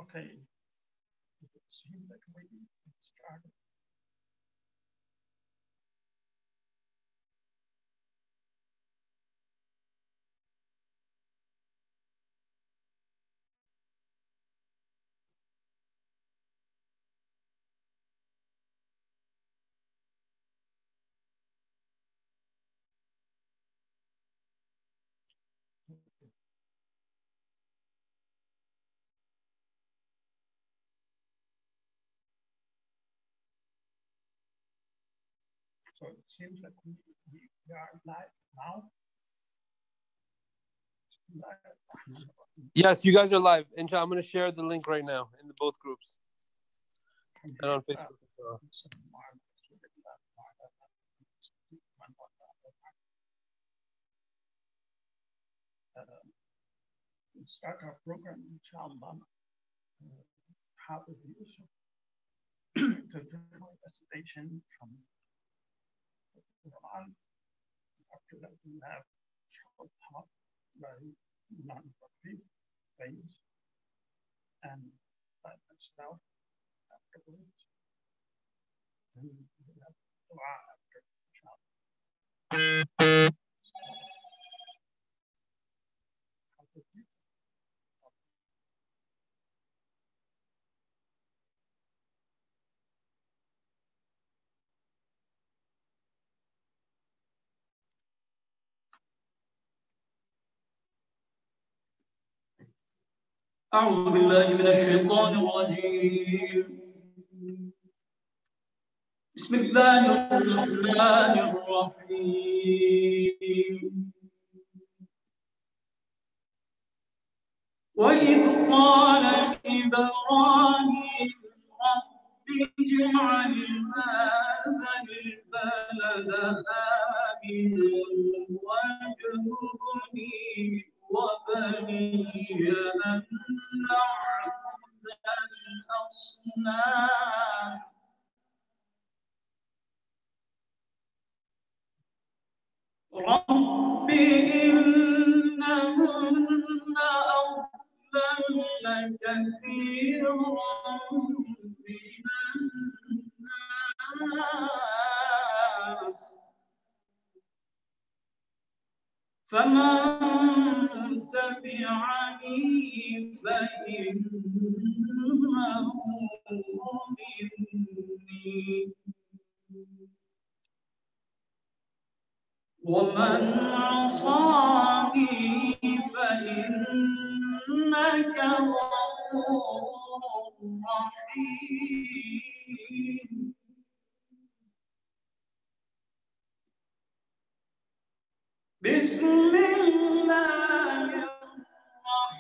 Okay. It seems like maybe it started. So it seems like we are live now. Yes, you guys are live. Inshallah, I'm going to share the link right now in both groups and on Facebook. We start our program, inshallah, how to use the general recitation from the Quran. After that, we have short talk by non-profit things, and that is out afterwards. And we have dua after, inshallah. أعوذ بالله من الشيطان الرجيم. بسم الله الرحمن الرحيم. وإذ قال إبراهيم رب اجعل هذا البلد آمنا واجنبني وبني أن نعبد الأصنام. رب إنهن أضللن كثيرا من الناس فمن تبعني فإنه مني ومن عصاني فإنك غفور رحيم. بسم الله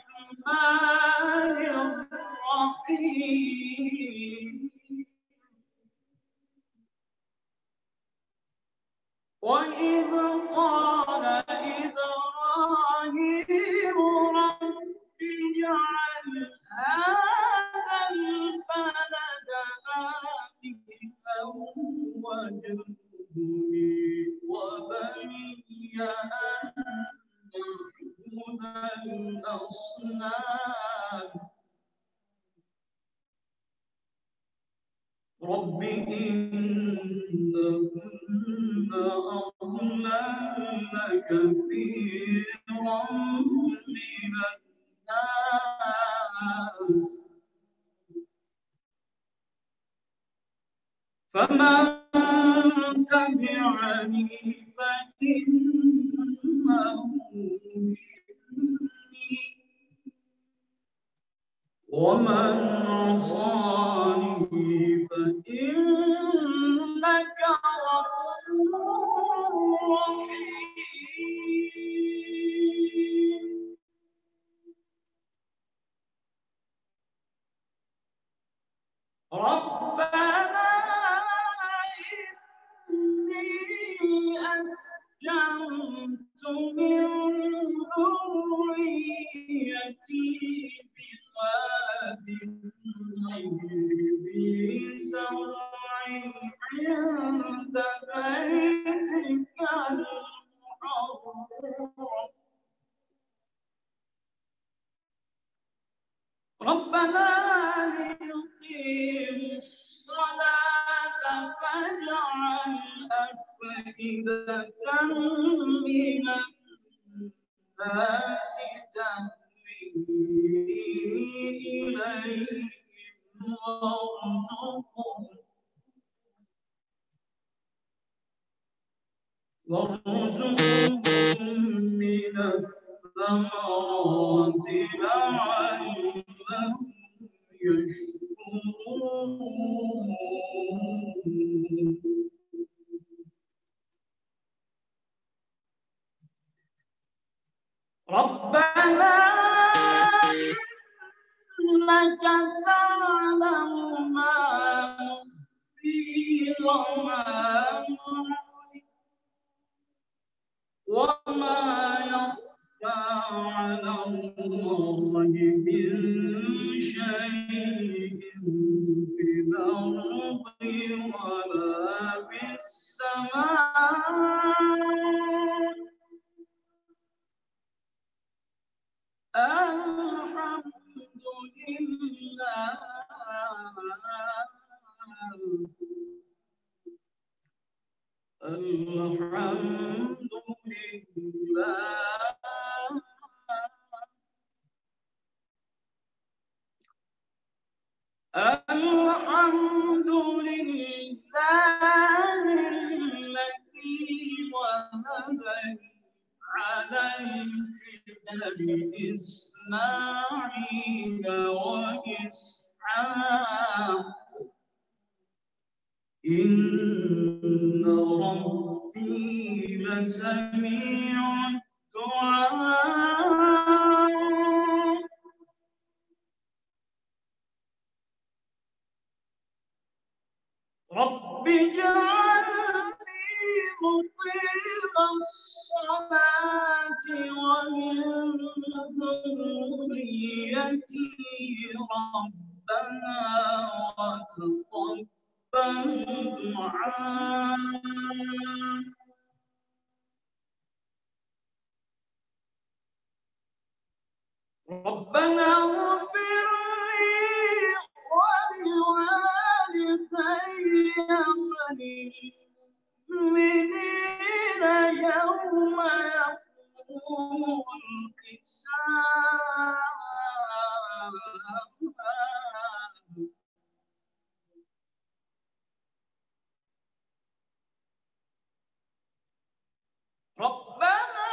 الرحمن الرحيم. وإذ قال إبراهيم رب اجعل هذا البلد آمنا واجنبني وبني أن نعبد الأصنام. رب إنهن أضللن كثيرا من الناس فمن تبعني فإنه مني ومن عصاني فإنك غفور رحيم. ربنا إني أسكنت من ذريتي بواد غير ذي زرع عند بيتك المحرم من الناس تهوي إليهم وارزقهم من الثمرات لعلهم يشكرون. ربنا إنك تعلم ما نخفي وما يخفى على الله من شيء في الأرض ولا في السماء. الحمد لله الحمد لله الحمد لله الذي وهب على الكبر إسماعيل وإسحاق إن ربي لسميع الدعاء. رب اجعلني مقيم الصلاة ومن ذريتي ربنا وتقبل دعاء. ربنا اغفر لي ولوالدي وللمؤمنين يوم يقوم الحساب. ربنا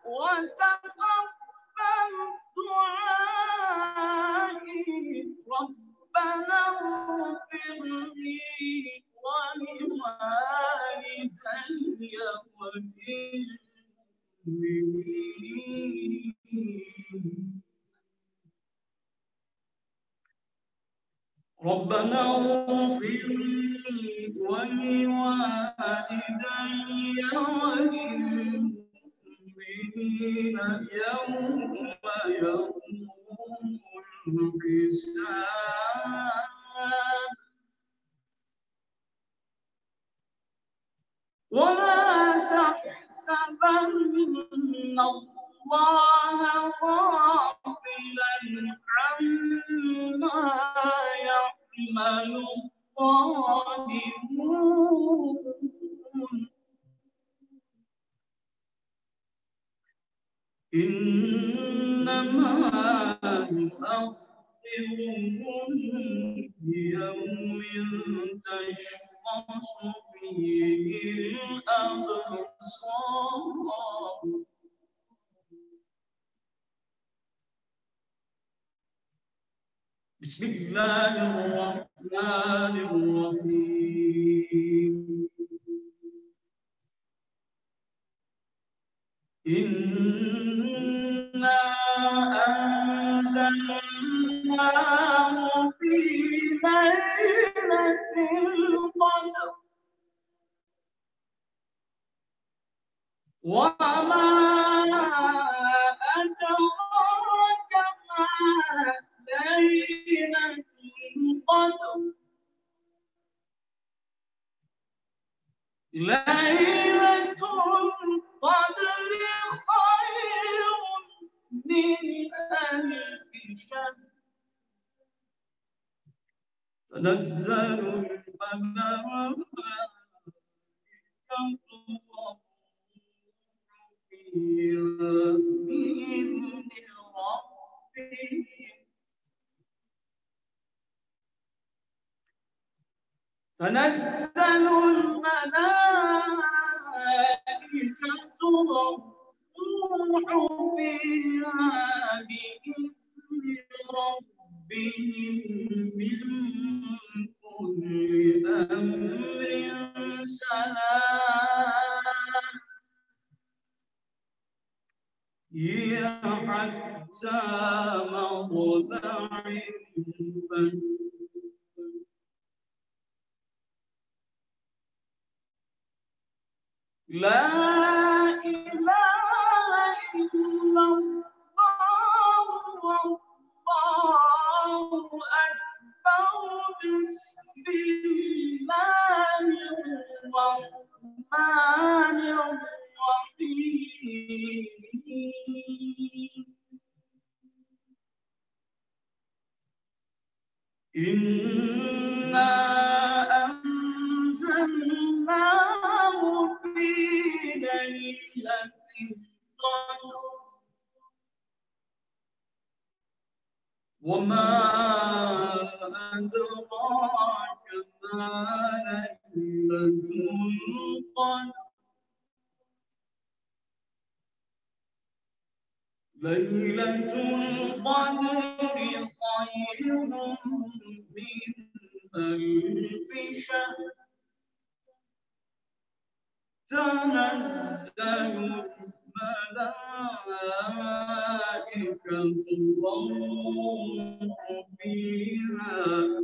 وتقبل دعائي. ربنا اغفر لي ولوالدي وللمؤمنين. ربنا اغفر لي ولوالدي وللمؤمنين يوم يقوم الحساب. ولا تحسبن الله غافلا عما يعمل الظالمون. إنما يؤخرهم ليوم تشخص فيه الأبصار. بسم الله الرحمن الرحيم. إنا أنزلناه في ليلة القدر وما أدراك ما ليلة القدر. ليلة القدر خير من ألف شهر. تنزل الملائكة تنزل الملائكة والروح فيها بإذن ربهم من كل أمر سلام هي حتى مطلع الفجر لا إله إلا الله والله أكبر بسم الله الرحمن الرحيم إنا أنزلناه في ليلة القدر وما أدراك ما ليلة القدر ليلة القدر خير من ألف شهر تنزل الملائكة والروح فيها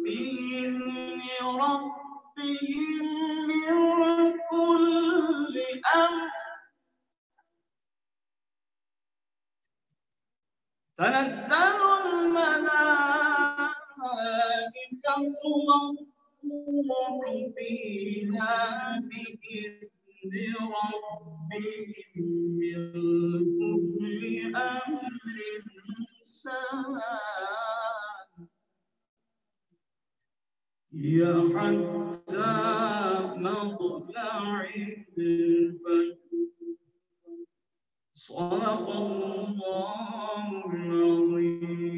بإذن ربهم من كل أمر تنزل الملائكة والروح فيها بإذن ربهم من كل أمر سلام هي حتى مطلع الفجر صدق الله العظيم.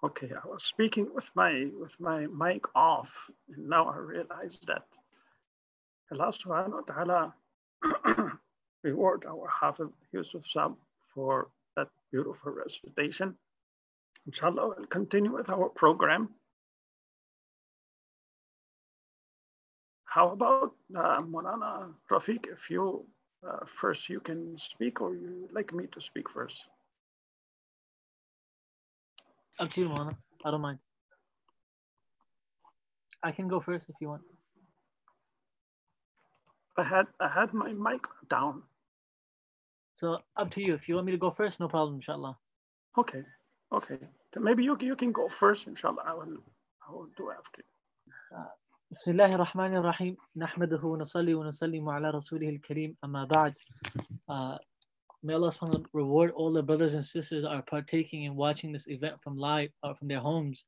Okay, I was speaking with my mic off, and now I realize that Allah subhanahu wa ta'ala reward our Hafiz Yusuf Sab for that beautiful recitation. Inshallah, we'll continue with our program. How about Maulana Rafiq, if you first you can speak, or you like me to speak first? Up to you, Maulana. I don't mind. I can go first if you want. I had my mic down. So up to you. If you want me to go first, no problem, inshallah. Okay. Then maybe you can go first, inshallah. I will do after you. بسم الله الرحمن الرحيم نحمده ونصلي ونسلم على رسوله الكريم أما بعد. May Allah subhanahu wa ta'ala reward all the brothers and sisters that are partaking and watching this event from live or from their homes.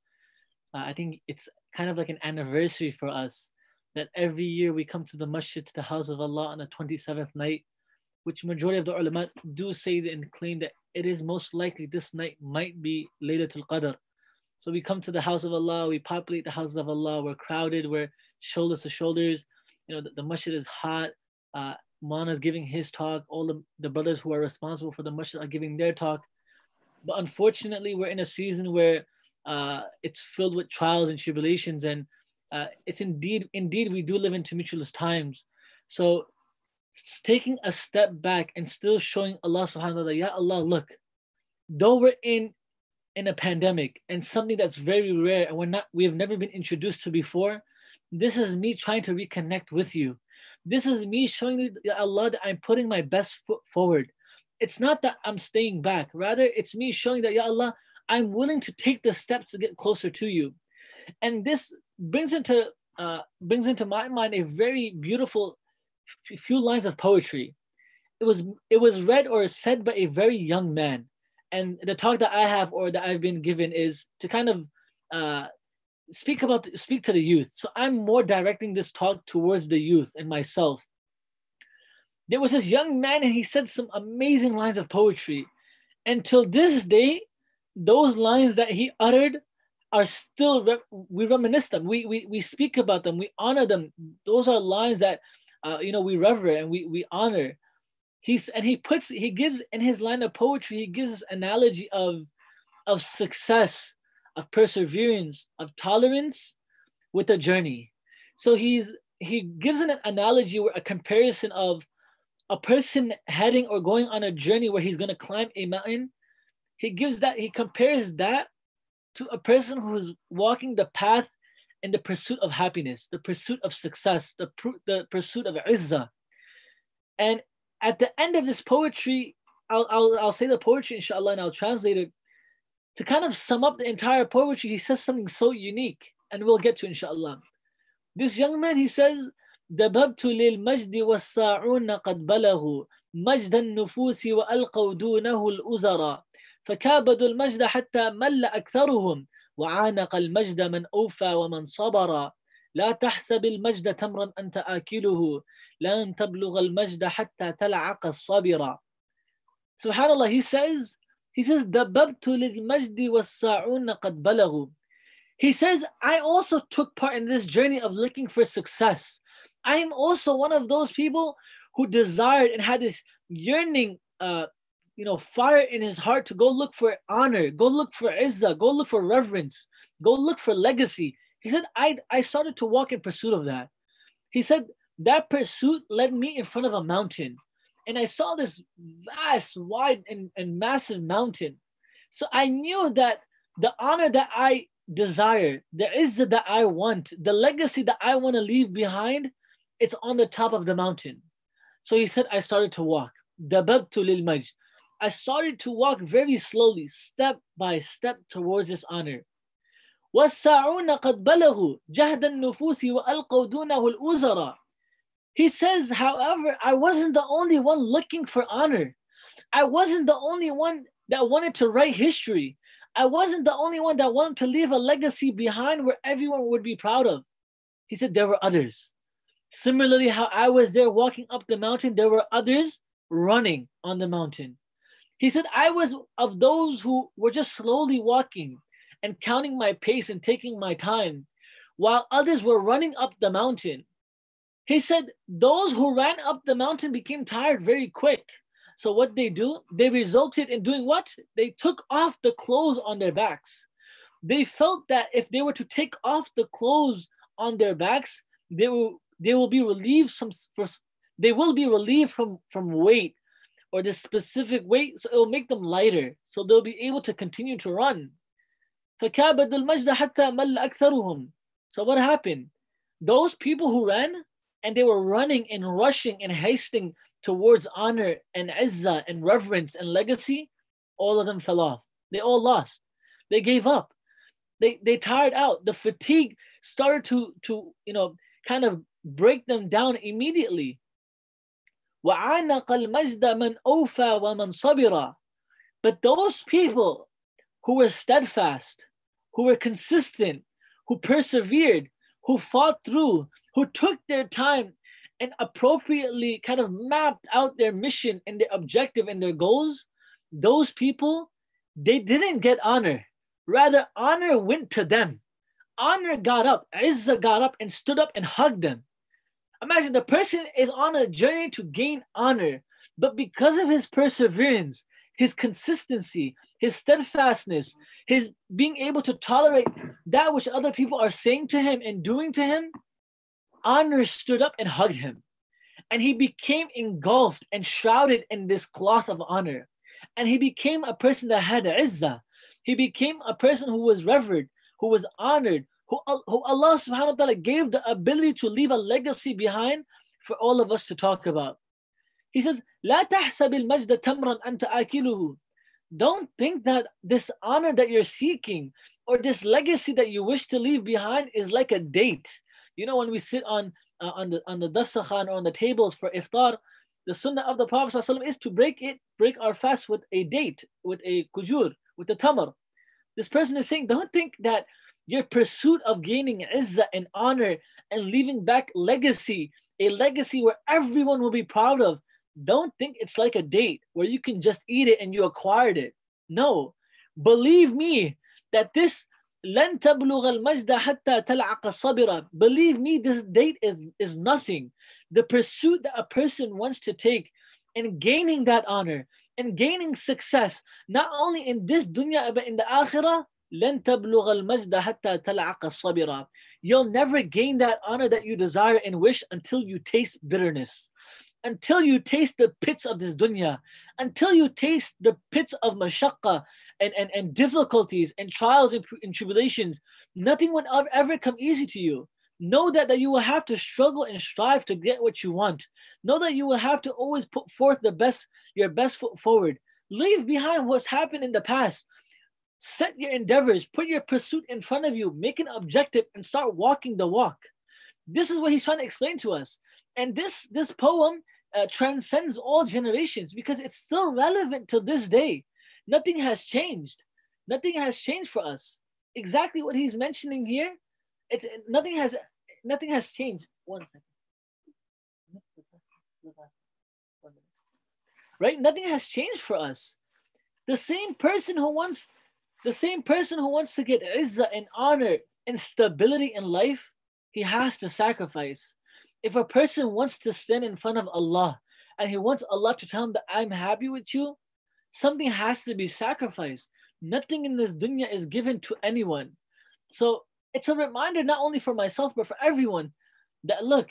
I think it's kind of like an anniversary for us that every year we come to the masjid, to the house of Allah on the 27th night, which majority of the ulama do say and claim that it is most likely this night might be Laylatul Qadr. So we come to the house of Allah, we populate the houses of Allah, we're crowded, we're shoulders to shoulders. You know, the masjid is hot. Mana is giving his talk. All the brothers who are responsible for the masjid are giving their talk. But unfortunately, we're in a season where it's filled with trials and tribulations, and it's indeed we do live in tumultuous times. So taking a step back and still showing Allah subhanahu wa ta'ala, Ya Allah, look, though we're in a pandemic and something that's very rare and we have never been introduced to before, this is me trying to reconnect with you. This is me showing you, Ya Allah, that I'm putting my best foot forward. It's not that I'm staying back. Rather, it's me showing that, Ya Allah, I'm willing to take the steps to get closer to you. And this brings into my mind a very beautiful few lines of poetry. It was read or said by a very young man. And the talk that I have or that I've been given is to kind of speak to the youth. So I'm more directing this talk towards the youth and myself. There was this young man and he said some amazing lines of poetry. And till this day, those lines that he uttered are still, we reminisce them. We speak about them. We honor them. Those are lines that, we revere and we honor. He gives in his line of poetry, he gives this analogy of success, of perseverance, of tolerance with a journey. So he gives an analogy or a comparison of a person heading or going on a journey where he's going to climb a mountain. He compares that to a person who's walking the path in the pursuit of happiness, the pursuit of success, the pursuit of izzah. And at the end of this poetry, I'll say the poetry inshallah and I'll translate it. To kind of sum up the entire poetry, he says something so unique, and we'll get to inshallah. This young man, he says, دببت للمجد والساعون قد بلغوا مجد النفوس وألقوا دونه الأزرا فكابدوا المجد حتى مل أكثرهم وعانق المجد من أوفى ومن صبر لا تحسب المجد تمرا أنت آكله لن تبلغ المجد حتى تلعق الصبر. Subhanallah, he says دببت للمجد والساعون قد بلغوا. He says, I also took part in this journey of looking for success. I am also one of those people who desired and had this yearning, fire in his heart to go look for honor, go look for izzah, go look for reverence, go look for legacy. He said, I started to walk in pursuit of that. He said, that pursuit led me in front of a mountain. And I saw this vast, wide, and massive mountain. So I knew that the honor that I desire, the izzah that I want, the legacy that I want to leave behind, it's on the top of the mountain. So he said, I started to walk. دَبَبْتُ لِلْمَجْدِ. I started to walk very slowly, step by step towards this honor. وَالسَّاعُونَ قَدْ بَلَغُوا جَهْدَ النُّفُوسِ وَأَلْقَوْا دُونَهُ الْأُزَرَى. He says, however, I wasn't the only one looking for honor. I wasn't the only one that wanted to write history. I wasn't the only one that wanted to leave a legacy behind where everyone would be proud of. He said there were others. Similarly, how I was there walking up the mountain, there were others running on the mountain. He said, I was of those who were just slowly walking and counting my pace and taking my time, while others were running up the mountain. He said, those who ran up the mountain became tired very quick. So what they do, they resulted in doing what? They took off the clothes on their backs. They felt that if they were to take off the clothes on their backs, they will be relieved from weight or this specific weight, so it will make them lighter, so they'll be able to continue to run. فَكَابَدُ الْمَجْدَ حَتَّى مَلَّ أَكْثَرُهُم. So what happened? Those people who ran, and they were running and rushing and hasting towards honor and izzah and reverence and legacy, all of them fell off. They all lost. They gave up. They tired out. The fatigue started to kind of break them down immediately. وَعَانَقَ الْمَجْدَ مَنْ أَوْفَى وَمَنْ صَبِرَ. But those people who were steadfast, who were consistent, who persevered, who fought through, who took their time and appropriately kind of mapped out their mission and their objective and their goals, those people, they didn't get honor. Rather, honor went to them. Honor got up, izzah got up and stood up and hugged them. Imagine the person is on a journey to gain honor, but because of his perseverance, his consistency, his steadfastness, his being able to tolerate that which other people are saying to him and doing to him, honor stood up and hugged him. And he became engulfed and shrouded in this cloth of honor. And he became a person that had izzah. He became a person who was revered, who was honored, who Allah subhanahu wa ta'ala gave the ability to leave a legacy behind for all of us to talk about. He says, لا تحسب المجد تمرا أنت آكله. Don't think that this honor that you're seeking or this legacy that you wish to leave behind is like a date. You know, when we sit on the dasakhan or on the tables for iftar, the sunnah of the Prophet ﷺ is to break our fast with a date, with a kujur, with a tamar. This person is saying, don't think that your pursuit of gaining izzah and honor and leaving back legacy, a legacy where everyone will be proud of, don't think it's like a date where you can just eat it and you acquired it. No, believe me that this لن تبلغ المجد حتى تلعق الصبر. Believe me, this date is nothing. The pursuit that a person wants to take in gaining that honor and gaining success, not only in this dunya but in the akhirah, لن تبلغ المجد حتى تلعق الصبر. You'll never gain that honor that you desire and wish until you taste bitterness, until you taste the pits of this dunya, until you taste the pits of mashaqqa and difficulties and trials and tribulations. Nothing will ever come easy to you. Know that you will have to struggle and strive to get what you want. Know that you will have to always put forth your best foot forward. Leave behind what's happened in the past. Set your endeavors, put your pursuit in front of you, make an objective and start walking the walk. This is what he's trying to explain to us. And this poem transcends all generations because it's still relevant to this day. Nothing has changed. Nothing has changed for us. Exactly what he's mentioning here. Nothing has changed. 1 second. Right? Nothing has changed for us. The same person who wants to get izzah and honor and stability in life, he has to sacrifice. If a person wants to stand in front of Allah and he wants Allah to tell him that I'm happy with you, something has to be sacrificed. Nothing in this dunya is given to anyone. So it's a reminder not only for myself but for everyone that look,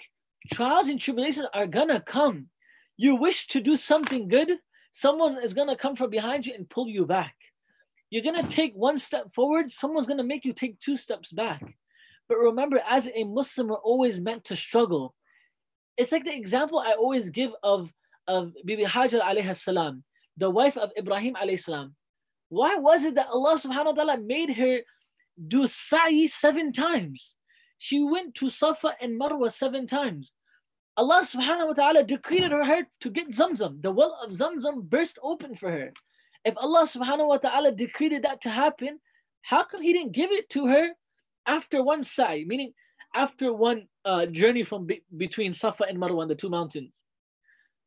trials and tribulations are gonna come. You wish to do something good, someone is gonna come from behind you and pull you back. You're gonna take 1 step forward, someone's gonna make you take 2 steps back. But remember, as a Muslim, we're always meant to struggle. It's like the example I always give of Bibi Hajar alayhi salam, the wife of Ibrahim alayhi salam. Why was it that Allah subhanahu wa ta'ala made her do sa'i 7 times? She went to Safa and Marwa 7 times. Allah subhanahu wa ta'ala decreed her to get Zamzam. The well of Zamzam burst open for her. If Allah subhanahu wa ta'ala decreed that to happen, how come he didn't give it to her after 1 sa'i, meaning after one journey from between Safa and Marwa, the 2 mountains?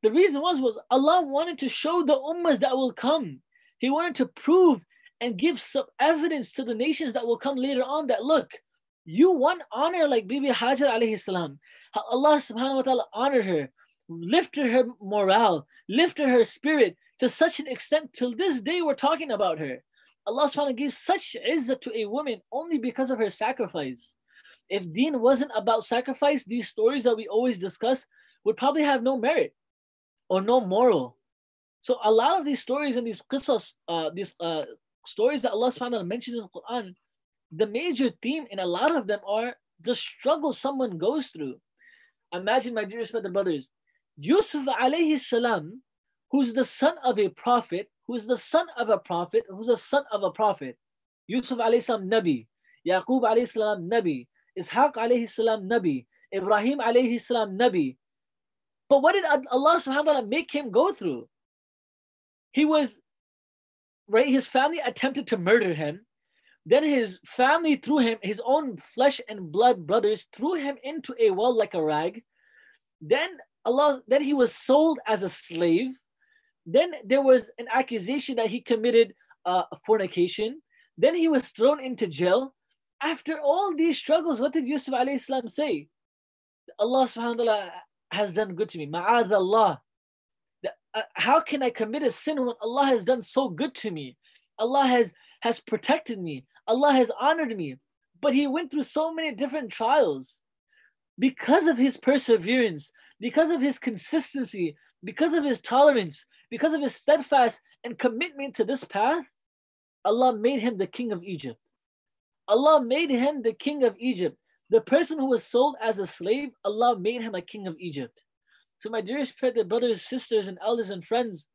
The reason was Allah wanted to show the ummahs that will come. He wanted to prove and give some evidence to the nations that will come later on that look, you want honor like Bibi Hajar alayhi salam. Allah subhanahu wa ta'ala honored her, lifted her morale, lifted her spirit to such an extent till this day we're talking about her. Allah subhanahu wa ta'ala gives such izzah to a woman only because of her sacrifice. If deen wasn't about sacrifice, these stories that we always discuss would probably have no merit or no moral. So a lot of these stories and these qisas, stories that Allah subhanahu wa ta'ala mentions in the Quran, the major theme in a lot of them are the struggle someone goes through. Imagine, my dear respected brothers, Yusuf alayhi salam, who's the son of a prophet, who's the son of a prophet, who's the son of a prophet. Yusuf alayhi salam, Nabi. Yaqub alayhi salam, Nabi. Ishaq alayhi salam, Nabi. Ibrahim alayhi salam, Nabi. But what did Allah subhanahu wa ta'ala make him go through? He was, right, his family attempted to murder him. Then his family threw him, his own flesh and blood brothers threw him into a well like a rag. Then he was sold as a slave. Then there was an accusation that he committed fornication. Then he was thrown into jail. After all these struggles, what did Yusuf alayhi salam say? Allah subhanahu wa ta'ala has done good to me. Ma'adallah. How can I commit a sin when Allah has done so good to me? Allah has protected me. Allah has honored me. But he went through so many different trials. Because of his perseverance, because of his consistency, because of his tolerance, because of his steadfast and commitment to this path, Allah made him the king of Egypt. Allah made him the king of Egypt. The person who was sold as a slave, Allah made him a king of Egypt. So my dearest brothers, sisters, and elders and friends,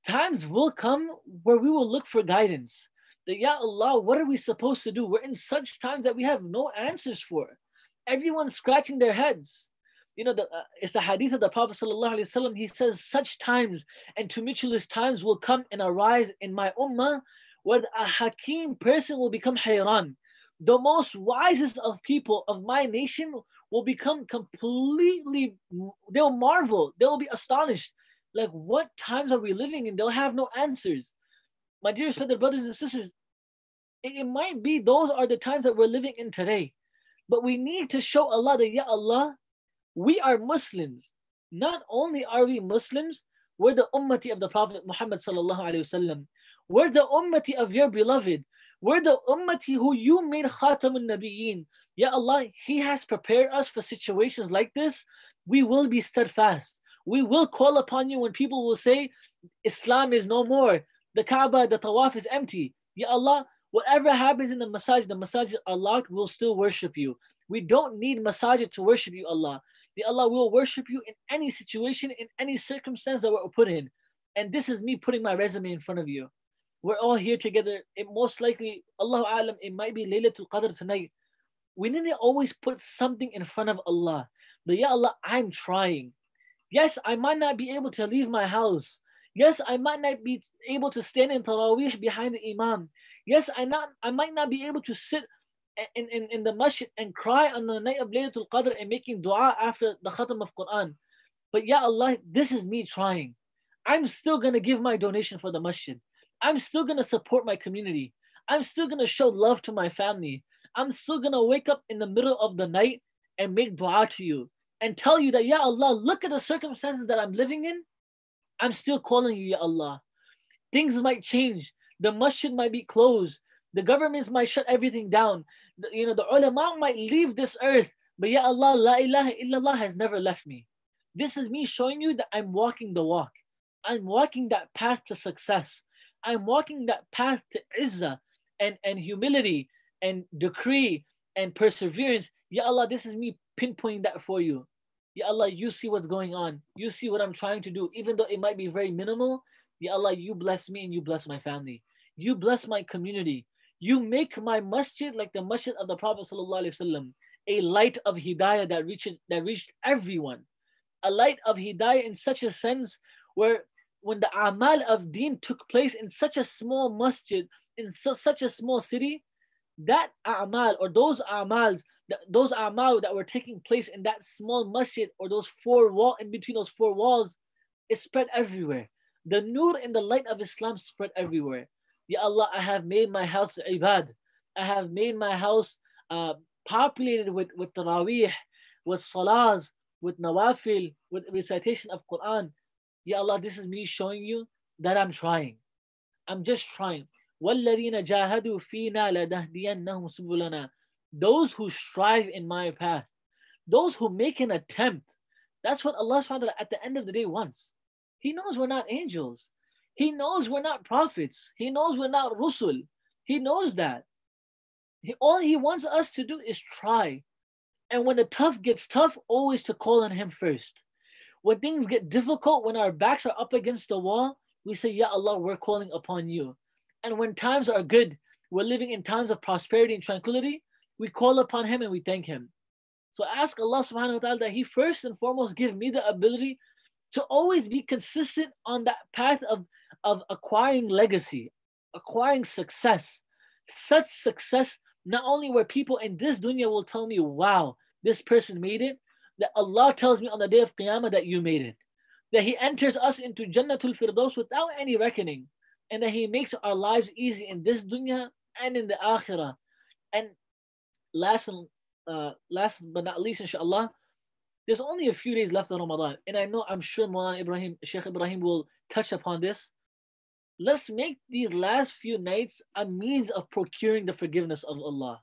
Times will come where we will look for guidance. That, Ya Allah, what are we supposed to do? We're in such times that we have no answers for. Everyone's scratching their heads. You know, it's a hadith of the Prophet ﷺ. He says, such times and tumultuous times will come and arise in my ummah where a hakim person will become hayran. The most wisest of people of my nation will become completely, they'll marvel, they'll be astonished. Like, what times are we living in? They'll have no answers. My dear respected brothers and sisters, it might be those are the times that we're living in today. But we need to show Allah that, Ya Allah, we are Muslims. Not only are we Muslims, we're the ummati of the Prophet Muhammad sallallahu alaihi wasallam. We're the ummati of your beloved. We're the ummati who you made Khatamun Nabiyyin. Ya Allah, He has prepared us for situations like this. We will be steadfast. We will call upon you when people will say, Islam is no more. The Kaaba, the Tawaf is empty. Ya Allah, whatever happens in the masajid are locked, we'll still worship you. We don't need masajid to worship you, Allah. Ya Allah, we'll worship you in any situation, in any circumstance that we're put in. And this is me putting my resume in front of you. We're all here together. It most likely, Allahu A'lam, it might be Laylatul Qadr tonight. We need to always put something in front of Allah. But Ya Allah, I'm trying. Yes, I might not be able to leave my house. Yes, I might not be able to stand in Taraweeh behind the Imam. Yes, I might not be able to sit in the masjid and cry on the night of Laylatul Qadr and making dua after the khatam of Quran. But Ya Allah, this is me trying. I'm still going to give my donation for the masjid. I'm still going to support my community. I'm still going to show love to my family. I'm still going to wake up in the middle of the night and make dua to you and tell you that, Ya Allah, look at the circumstances that I'm living in. I'm still calling you, Ya Allah. Things might change. The masjid might be closed. The governments might shut everything down. The ulama might leave this earth. But Ya Allah, La ilaha illallah has never left me. This is me showing you that I'm walking the walk. I'm walking that path to success. I'm walking that path to izzah and humility and decree and perseverance. Ya Allah, this is me pinpointing that for you. Ya Allah, you see what's going on. You see what I'm trying to do. Even though it might be very minimal, Ya Allah, you bless me and you bless my family. You bless my community. You make my masjid like the masjid of the Prophet ﷺ, a light of hidayah that reached everyone. A light of hidayah in such a sense where when the amal of deen took place in such a small masjid, in such a small city, that a'mal or those a'mal that were taking place in that small masjid or those in between those four walls, it spread everywhere. The nur and the light of Islam spread everywhere. Ya Allah, I have made my house ibad. I have made my house populated with taraweeh, with salahs, with nawafil, with recitation of Quran. Ya Allah, this is me showing you that I'm trying. I'm just trying. وَالَّذِينَ جَاهَدُوا فِينَا لَنَهْدِيَنَّهُمْ سُبُلَنَا. Those who strive in my path, those who make an attempt, that's what Allah subhanahu wa ta'ala at the end of the day wants. He knows we're not angels. He knows we're not prophets. He knows we're not rusul. He knows that. All He wants us to do is try. And when the tough gets tough, always to call on Him first. When things get difficult, when our backs are up against the wall, we say, Ya Allah, we're calling upon you. And when times are good, we're living in times of prosperity and tranquility, we call upon Him and we thank Him. So ask Allah subhanahu wa ta'ala that He first and foremost give me the ability to always be consistent on that path of acquiring legacy, acquiring success. Such success, not only where people in this dunya will tell me, wow, this person made it, that Allah tells me on the day of Qiyamah that you made it. That He enters us into Jannatul Firdaus without any reckoning. And that He makes our lives easy in this dunya and in the akhirah. And last but not least, inshallah, there's only a few days left of Ramadan. And I'm sure Sheikh Ibrahim will touch upon this. Let's make these last few nights a means of procuring the forgiveness of Allah.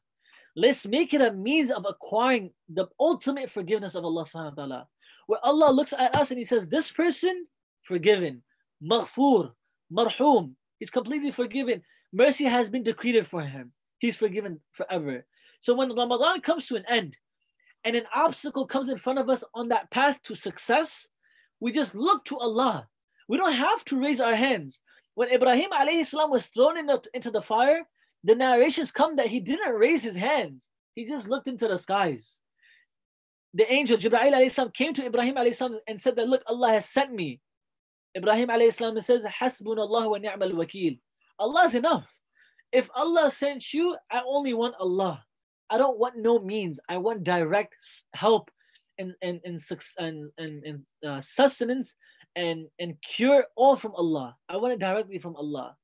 Let's make it a means of acquiring the ultimate forgiveness of Allah subhanahu wa ta'ala. Where Allah looks at us and He says, this person, forgiven, maghfur, marhum, he's completely forgiven. Mercy has been decreed for him. He's forgiven forever. So when Ramadan comes to an end and an obstacle comes in front of us on that path to success, we just look to Allah. We don't have to raise our hands. When Ibrahim alayhi salam was thrown into the fire, the narrations come that he didn't raise his hands. He just looked into the skies. The angel Jibreel alayhi salam came to Ibrahim alayhi salam and said that, look, Allah has sent me. Ibrahim alayhi salam says, Hasbunallah wa ni'mal wakil. Allah is enough. If Allah sent you, I only want Allah. I don't want no means. I want direct help and sustenance and cure all from Allah. I want it directly from Allah.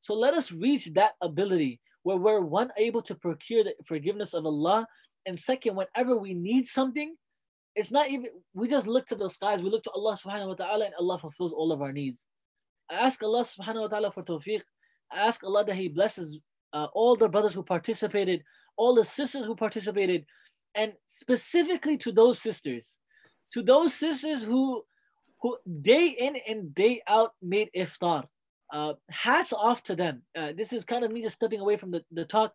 So let us reach that ability where we're, one, able to procure the forgiveness of Allah, and second, whenever we need something, it's not even, we just look to the skies, we look to Allah subhanahu wa ta'ala, and Allah fulfills all of our needs. I ask Allah subhanahu wa ta'ala for tawfiq. I ask Allah that He blesses all the brothers who participated, all the sisters who participated, and specifically to those sisters who day in and day out made iftar. Hats off to them. This is kind of me just stepping away from the talk.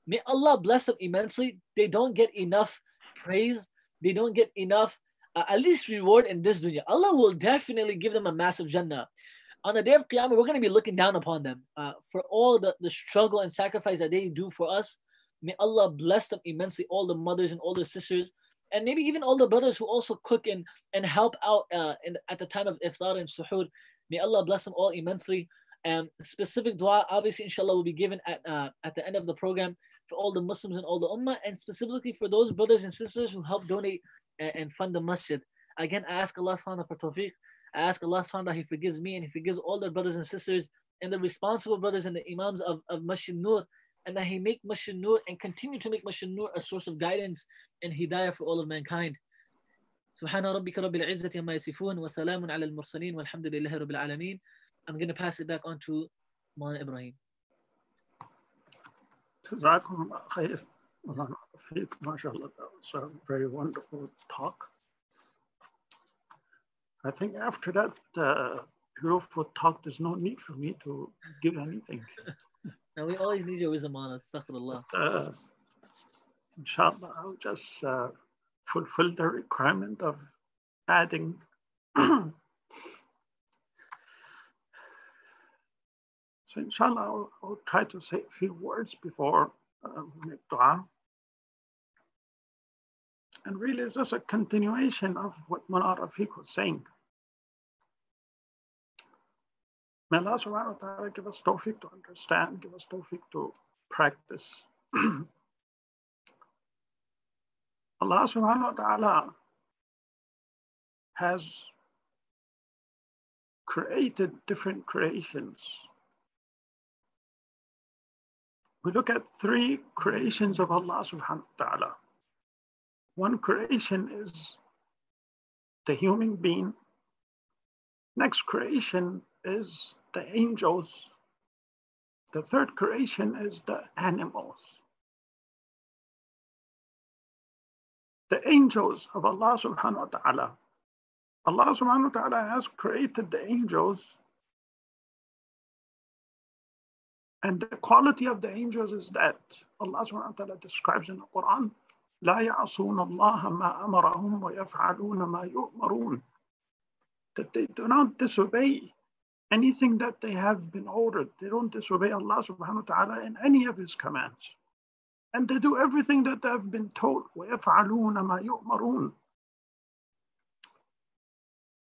May Allah bless them immensely. They don't get enough praise. They don't get enough, at least reward in this dunya. Allah will definitely give them a massive Jannah. On the day of Qiyamah, we're going to be looking down upon them for all the struggle and sacrifice that they do for us. May Allah bless them immensely, all the mothers and all the sisters, and maybe even all the brothers who also cook and help out at the time of iftar and suhoor. May Allah bless them all immensely. Specific dua, obviously, inshallah, will be given at the end of the program for all the Muslims and all the ummah, and specifically for those brothers and sisters who help donate and fund the masjid. Again, I ask Allah subhanahu for tawfiq. I ask Allah subhanahu that He forgives me and He forgives all the brothers and sisters and the responsible brothers and the imams of Masjid Nur, and that He make Masjid Nur and continue to make Masjid Nur a source of guidance and hidayah for all of mankind. Subhana rabbika rabbil izzati amma yasifun wa salamun ala al-mursaleen walhamdulillahi rabbil alameen. I'm going to pass it back on to Maulana Ibrahim. Jazakum khair. MashaAllah, that was a very wonderful talk. I think after that beautiful talk, there's no need for me to give anything. Now we always need your wisdom on it. Astaghfirullah. Inshallah, I'll just fulfill the requirement of adding. So inshallah, I'll try to say a few words before we make dua. And really, it's just a continuation of what Mullah Rafiq was saying. May Allah subhanahu wa ta'ala give us tawfiq to understand, give us tawfiq to practice. Allah subhanahu wa ta'ala has created different creations. We look at three creations of Allah subhanahu wa ta'ala. One creation is the human being. Next creation is the angels. The third creation is the animals. The angels of Allah subhanahu wa ta'ala. Allah subhanahu wa ta'ala has created the angels, and the quality of the angels is that Allah subhanahu wa ta'ala describes in the Quran, لا يعصون الله ما أمرهم ويفعلون ما يؤمرون. That they do not disobey anything that they have been ordered. They don't disobey Allah subhanahu wa ta'ala in any of His commands. And they do everything that they have been told. وَيَفْعَلُونَ مَا يُؤْمَرُونَ.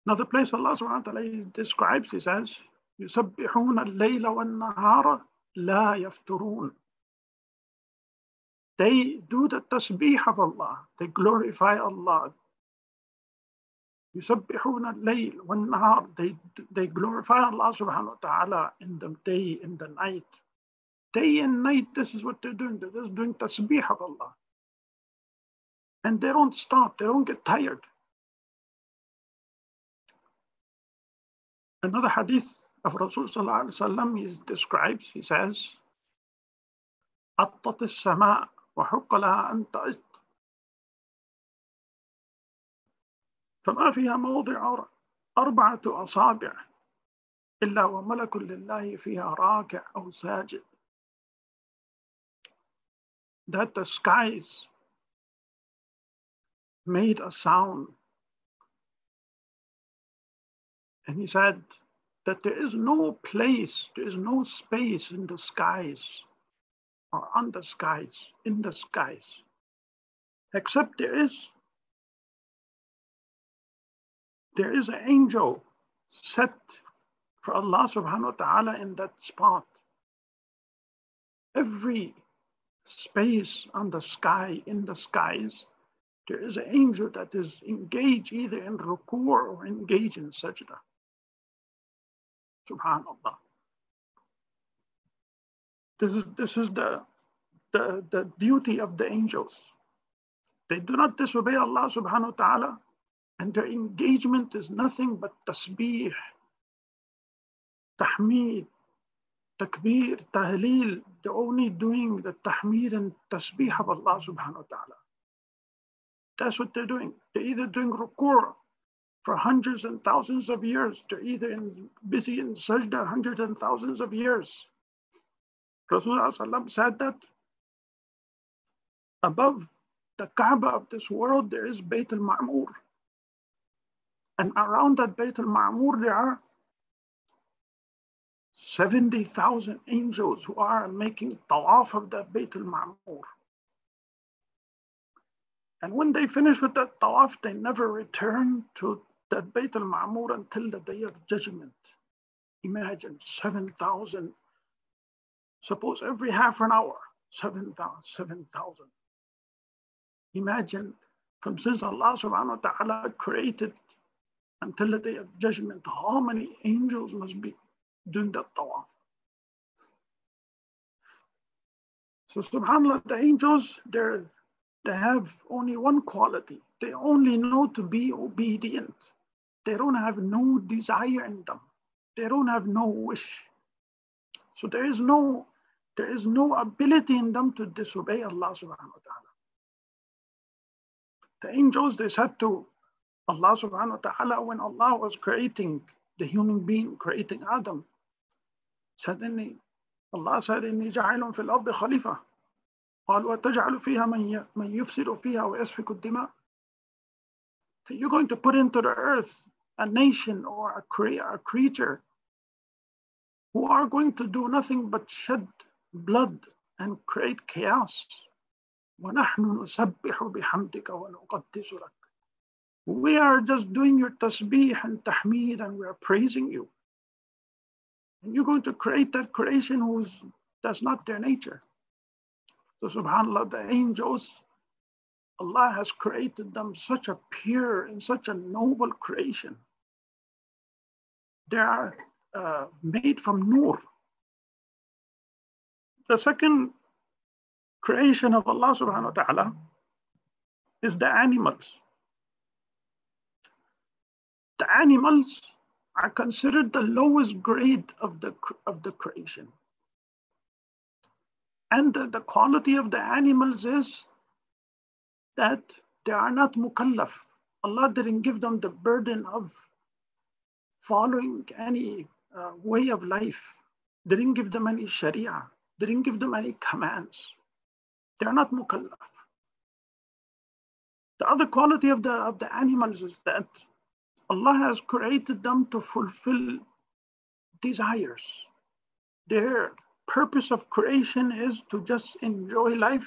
Another place Allah subhanahu wa ta'ala describes, He says, يُسَبِّحُونَ اللَّيْلَ وَالنَّهَارَ لَا يَفْتُرُونَ. They do the tasbih of Allah. They glorify Allah. يُسَبِّحُونَ اللَّيْلَ وَالنَّهَارَ. They glorify Allah subhanahu wa ta'ala in the day, in the night. Day and night, this is what they're doing. They're just doing tasbih of Allah. And they don't stop. They don't get tired. Another hadith of Rasul sallallahu alaihi wasallam, he describes, he says, أَطَّتِ السَّمَاء وَحُقَّ لَهَا أَن تَعِطْ فما فيها موضع 4 أصابع إلا وملك لله فيها راكع أو ساجد. That the skies made a sound. And he said, that there is no place, there is no space in the skies or on the skies, in the skies, except there is an angel set for Allah subhanahu wa ta'ala in that spot. Every space on the sky, in the skies, there is an angel that is engaged either in ruku' or engaged in sajda. Subhanallah. This is the duty of the angels. They do not disobey Allah subhanahu wa ta'ala, and their engagement is nothing but tasbih, tahmeed, takbir, tahleel. They're only doing the tahmeed and tasbih of Allah subhanahu wa ta'ala. That's what they're doing. They're either doing ruku' for hundreds and thousands of years. They're either busy in sajda hundreds and thousands of years. Rasulullah said that above the Kaaba of this world, there is Bayt al-Ma'mur. And around that Bayt al-Ma'mur, there are 70,000 angels who are making tawaf of that Bayt al-Ma'mur. And when they finish with that tawaf, they never return to that Bayt al-Ma'mur until the Day of Judgment. Imagine 7,000, suppose every half an hour, 7,000. Imagine from since Allah subhanahu wa ta'ala created until the Day of Judgment, how many angels must be doing that tawaf. So subhanAllah, the angels, they have only one quality. They only know to be obedient. They don't have no desire in them. They don't have no wish. So there is no ability in them to disobey Allah subhanahu wa ta'ala. The angels, they said to Allah subhanahu wa ta'ala, when Allah was creating the human being, creating Adam, Allah said, إِنِّي جَعِلٌ فِي الْأَرْضِ خَلِيفَةً قال وتجعل فيها من يفسد فيها ويسفك الدماء. So you're going to put into the earth a nation or a creature who are going to do nothing but shed blood and create chaos. وَنَحْنُ نُسَبِّحُ بِحَمْدِكَ وَنُقَدِّسُ لَكَ. We are just doing your tasbih and tahmeed and we are praising you. And you're going to create that creation that's not their nature. So subhanAllah, the angels, Allah has created them such a pure and such a noble creation. They are made from nur. The second creation of Allah subhanahu wa ta'ala is the animals. The animals are considered the lowest grade of the creation. And the quality of the animals is that they are not mukallaf. Allah didn't give them the burden of following any way of life. Didn't give them any sharia. Didn't give them any commands. They are not mukallaf. The other quality of the animals is that Allah has created them to fulfill desires. Their purpose of creation is to just enjoy life,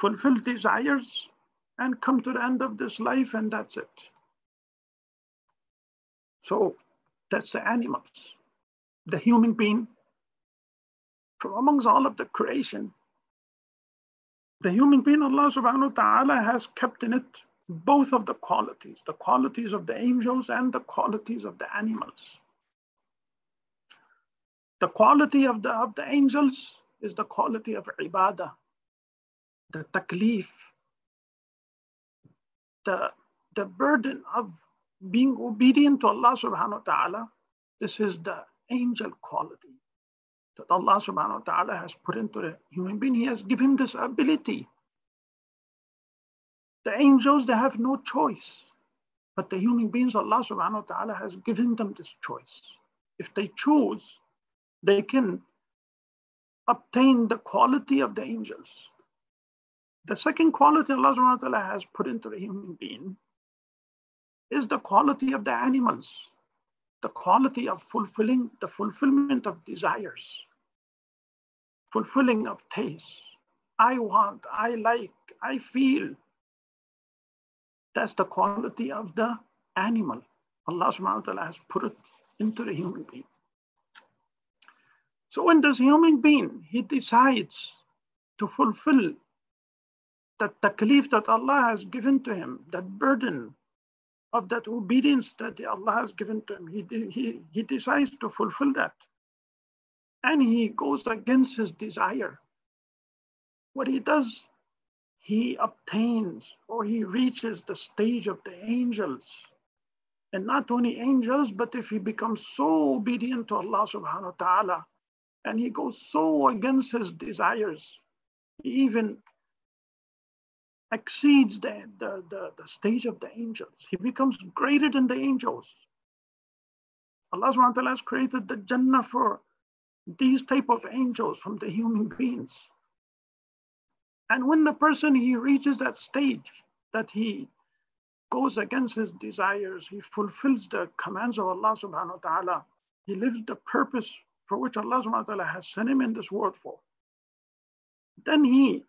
fulfill desires, and come to the end of this life, and that's it. So that's the animals. The human being, from amongst all of the creation, the human being, Allah subhanahu wa ta'ala has kept in it both of the qualities of the angels and the qualities of the animals. The quality of the angels is the quality of ibadah, the taklif, the burden of being obedient to Allah subhanahu wa ta'ala. This is the angel quality that Allah subhanahu wa ta'ala has put into the human being. He has given him this ability. The angels, they have no choice, but the human beings, Allah subhanahu wa ta'ala has given them this choice. If they choose, they can obtain the quality of the angels. The second quality Allah subhanahu wa ta'ala has put into the human being is the quality of the animals. the quality of fulfilling, the fulfillment of desires, fulfilling of tastes. I want, I like, I feel. That's the quality of the animal. Allah subhanahu wa ta'ala has put it into the human being. So when this human being, he decides to fulfill that taklif that Allah has given to him, that burden of that obedience that Allah has given to him, he decides to fulfill that. And he goes against his desire. What he does, he obtains or he reaches the stage of the angels. And not only angels, but if he becomes so obedient to Allah subhanahu wa ta'ala, and he goes so against his desires, he even exceeds the stage of the angels. He becomes greater than the angels. Allah subhanahu wa ta'ala has created the Jannah for these type of angels from the human beings. And when the person, he reaches that stage that he goes against his desires, he fulfills the commands of Allah subhanahu wa ta'ala, he lives the purpose for which Allah subhanahu wa ta'ala has sent him in this world for, then he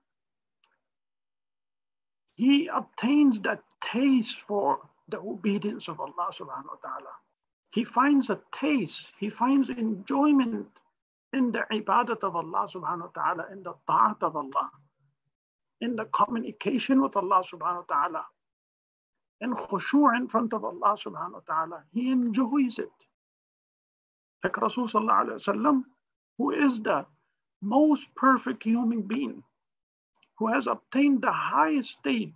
obtains that taste for the obedience of Allah subhanahu wa ta'ala. He finds a taste, he finds enjoyment in the ibadat of Allah subhanahu wa ta'ala, in the ta'at of Allah, in the communication with Allah subhanahu wa ta'ala, in khushu' in front of Allah subhanahu wa ta'ala. He enjoys it. Like Rasul sallallahu alayhi wa sallam, who is the most perfect human being, who has obtained the highest stage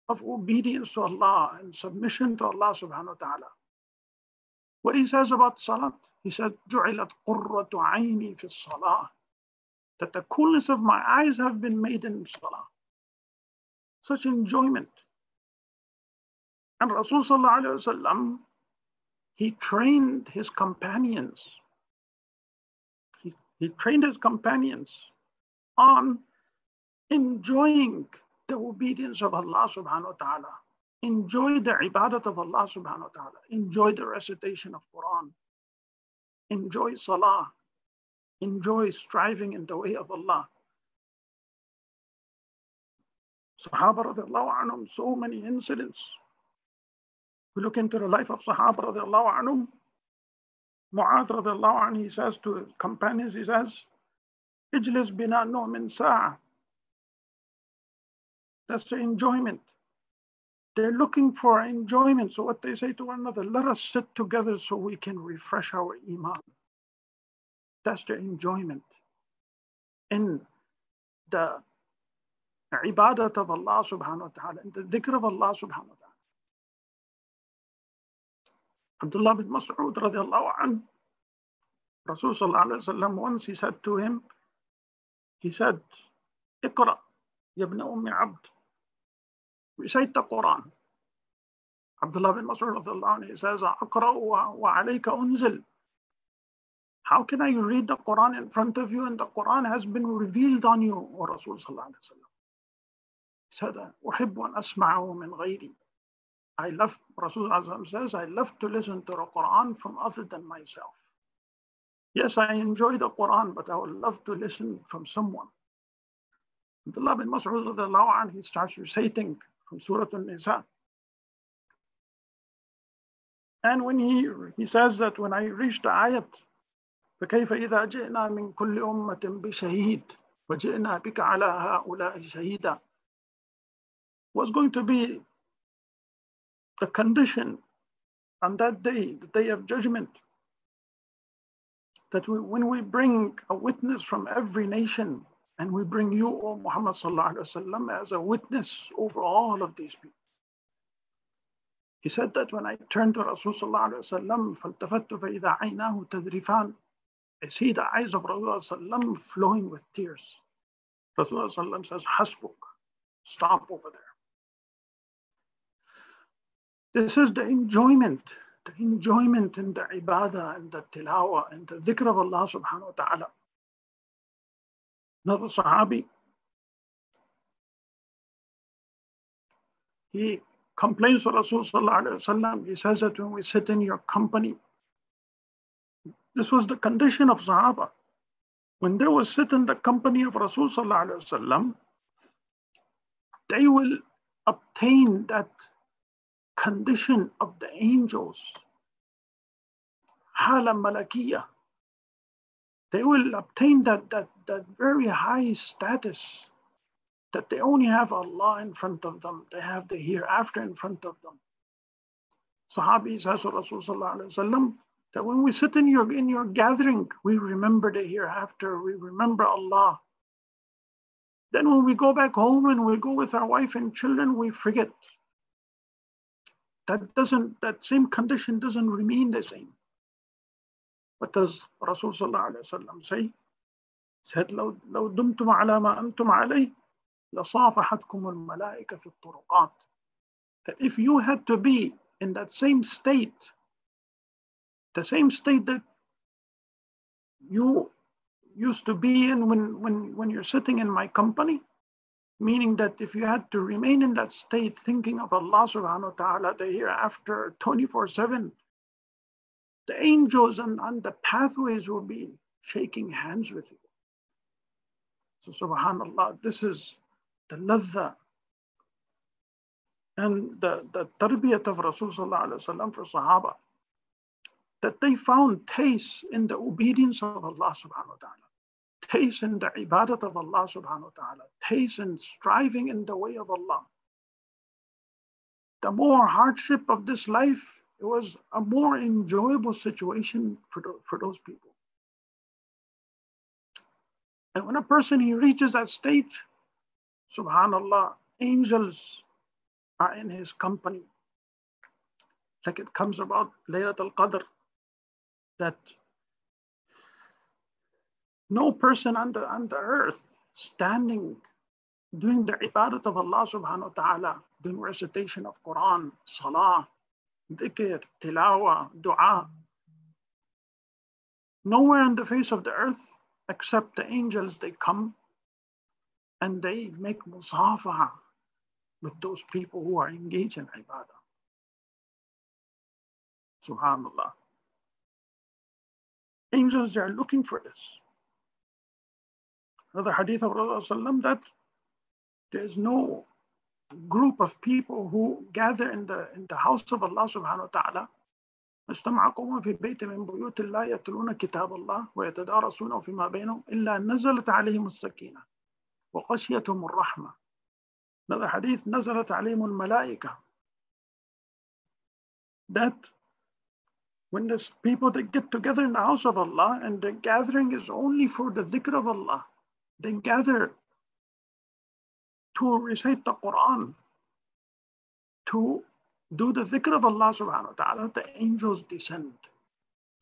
of obedience to Allah and submission to Allah subhanahu wa ta'ala. What he says about salat, he said, جُعِلَتْ قُرَّةُ عَيْنِي فِي الصَّلَاةِ, that the coolness of my eyes have been made in salah. Such enjoyment. And Rasul sallallahu alayhi wa sallam, he trained his companions. He trained his companions on enjoying the obedience of Allah subhanahu wa ta'ala. Enjoy the ibadat of Allah subhanahu wa ta'ala. Enjoy the recitation of Quran. Enjoy salah. Enjoy striving in the way of Allah. Sahaba radiallahu anhum, so many incidents. We look into the life of Sahaba radiallahu anhum. Mu'adh radiallahu anhu, he says to his companions, he says, Ijlis bina min sa'a. That's the enjoyment. They're looking for enjoyment. So what they say to one another, let us sit together so we can refresh our iman. That's the enjoyment in the ibadat of Allah subhanahu wa ta'ala, in the dhikr of Allah subhanahu wa ta'ala. Abdullah bin Mas'ud radiallahu anhu, Rasul sallallahu alayhi wa sallam, once he said to him, he said, Iqra, ya ibn Ummi Abd, recite the Quran. Abdullah bin Mas'ud radiallahu anhu, he says, Aqra wa alayka unzil. How can I read the Quran in front of you and the Quran has been revealed on you, O Rasul sallallahu alayhi wa sallam? He said, أحب أن أسمعه من غيري. I love, Rasul says, I love to listen to the Quran from other than myself. Yes, I enjoy the Quran, but I would love to listen from someone. Abdullah bin Mas'ud, he starts reciting from Surah An-Nisa. And when he says that when I reach the ayat, فكيف إذا جئنا من كل أمة بشهيد وجئنا بك على هؤلاء شهيدا, was going to be the condition on that day, the day of judgment, that when we bring a witness from every nation and we bring you, O Muhammad sallallahu alaihi wasallam, as a witness over all of these people. He said that when I turned to Rasul sallallahu alaihi wasallam, فَالْتَفَتُّ فَإِذَا عَيْنَاهُ تَذْرِفَانِ, I see the eyes of Rasulullah sallallahu flowing with tears. Rasulullah sallallahu says, Hasbuk, stop over there. This is the enjoyment in the ibadah and the tilawah and the dhikr of Allah subhanahu wa ta'ala. Another Sahabi, he complains to Rasul sallallahu alayhi wa sallam. He says that when we sit in your company, This was the condition of Sahaba. When they will sit in the company of Rasul sallallahu alaihi wasallam, they will obtain that condition of the angels, hala malakiyah. They will obtain that very high status that they only have Allah in front of them. They have the hereafter in front of them. Sahabi says to Rasul sallallahu alaihi wasallam that when we sit in your gathering, we remember the hereafter, we remember Allah. Then when we go back home and we go with our wife and children, we forget. That same condition doesn't remain the same. What does Rasul sallallahu alaihi wasallam say? He said, لو دمتم على ما أنتم عليه لصافحتكم الملائكة في الطرقات. That if you had to be in that same state, the same state that you used to be in when you're sitting in my company, meaning that if you had to remain in that state thinking of Allah subhanahu wa ta'ala, the hereafter 24/7, the angels and the pathways will be shaking hands with you. So subhanallah, this is the ladha and the tarbiyat of Rasul sallallahu alaihi wasallam for Sahaba, that they found taste in the obedience of Allah subhanahu wa ta'ala, taste in the ibadat of Allah subhanahu wa ta'ala, taste in striving in the way of Allah. The more hardship of this life, it was a more enjoyable situation for those people. And when a person he reaches that stage, subhanallah, angels are in his company. Like it comes about Laylatul Qadr, that no person on the earth standing doing the ibadat of Allah subhanahu wa ta'ala, doing recitation of Quran, salah, dhikr, tilawa, dua, nowhere on the face of the earth except the angels, they come and they make musafaha with those people who are engaged in ibadah. Subhanallah. Angels, they are looking for this. Another hadith of Rasulullah that there is no group of people who gather in the house of Allah subhanahu wa ta'ala. اجتمع قوم في بيت من بيوت الله يتلون كتاب الله ويتدارسونه فيما بينهم إلا نزلت عليهم السكينة وغشيتهم الرحمة. Another hadith, نزلت عليهم الملائكة. That when the people that get together in the house of Allah and the gathering is only for the dhikr of Allah, they gather to recite the Quran, to do the dhikr of Allah subhanahu wa ta'ala, the angels descend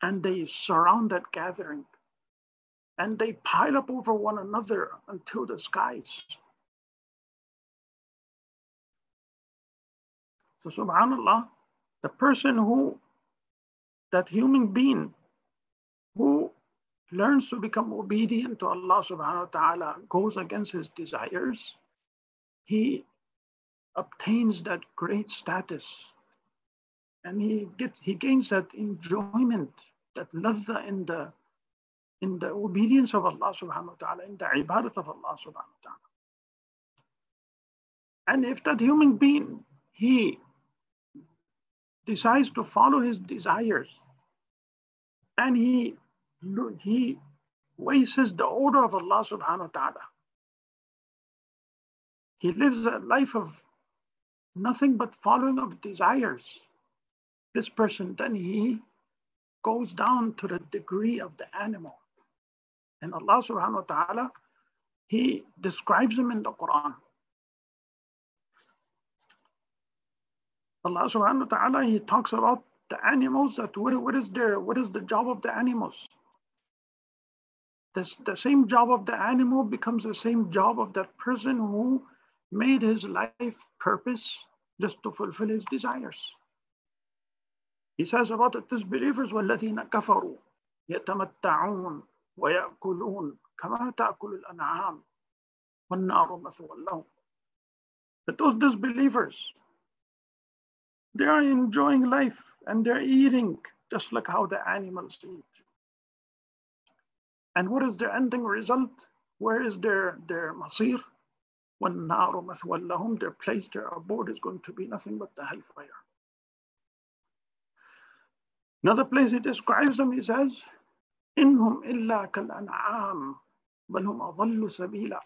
and they surround that gathering and they pile up over one another until the skies. So subhanallah, the person that human being who learns to become obedient to Allah subhanahu wa ta'ala, goes against his desires, he obtains that great status and he gains that enjoyment, that ladha in the obedience of Allah subhanahu wa ta'ala, in the ibadat of Allah subhanahu wa ta'ala. And if that human being, he decides to follow his desires and he wastes the order of Allah subhanahu wa ta'ala, he lives a life of nothing but following of desires, this person, then he goes down to the degree of the animal. And Allah subhanahu wa ta'ala, he describes him in the Quran. Allah subhanahu wa ta'ala, he talks about the animals, that what is the job of the animals? The same job of the animal becomes the same job of that person who made his life purpose just to fulfill his desires. He says about the disbelievers, وَالَّذِينَ كَفَرُوا يَتَمَتَّعُونَ وَيَأْكُلُونَ كَمَا تَأْكُلُ الْأَنْعَامُ وَالنَّارُ مَثْوًى لَهُمْ. That those disbelievers, they are enjoying life and they're eating just like how the animals eat. And what is their ending result? Where is their masir? وَالنَّارُ مَثْوًى لَهُمْ, their place, their abode is going to be nothing but the hellfire. Another place he describes them, he says, إِنْهُمْ إِلَّا كَالْأَنْعَامِ بَلْ هُمْ أَضَلُّ سَبِيلًا.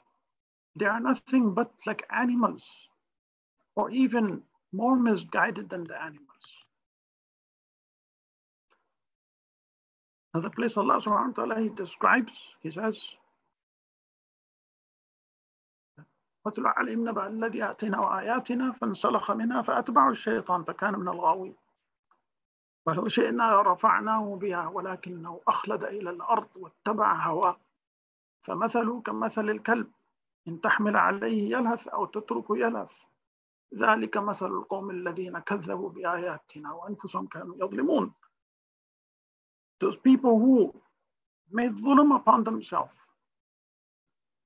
They are nothing but like animals, or even more misguided than the animals. Another place Allah subhanahu wa ta'ala, he describes, he says, وَاتْلُ عَلَيْهِمْ نَبَأَ الَّذِي آتَيْنَاهُ آيَاتِنَا فَانْسَلَخَ مِنْهَا فَأَتْبَعَهُ الشَّيْطَانُ فَكَانَ مِنَ الْغَاوِينَ وَلَوْ شِئْنَا لَرَفَعْنَاهُ بِهَا وَلَكِنَّهُ أَخْلَدَ إِلَى الْأَرْضِ وَاتَّبَعَ هَوَاهُ فَمَثَلُهُ كَمَثَلِ الْكَلْبِ إِنْ تَحْمِلْ عَلَيْهِ يَلْهَثْ أَوْ تَتْرُكْهُ يَلْهَث ذَلِكَ مَثَلُ الْقَوْمِ الَّذِينَ كَذَّبُوا بِآيَاتِنَا وَأَنفُسَهُمْ كَانُوا يَظْلِمُونَ. Those people who made dhulm upon themselves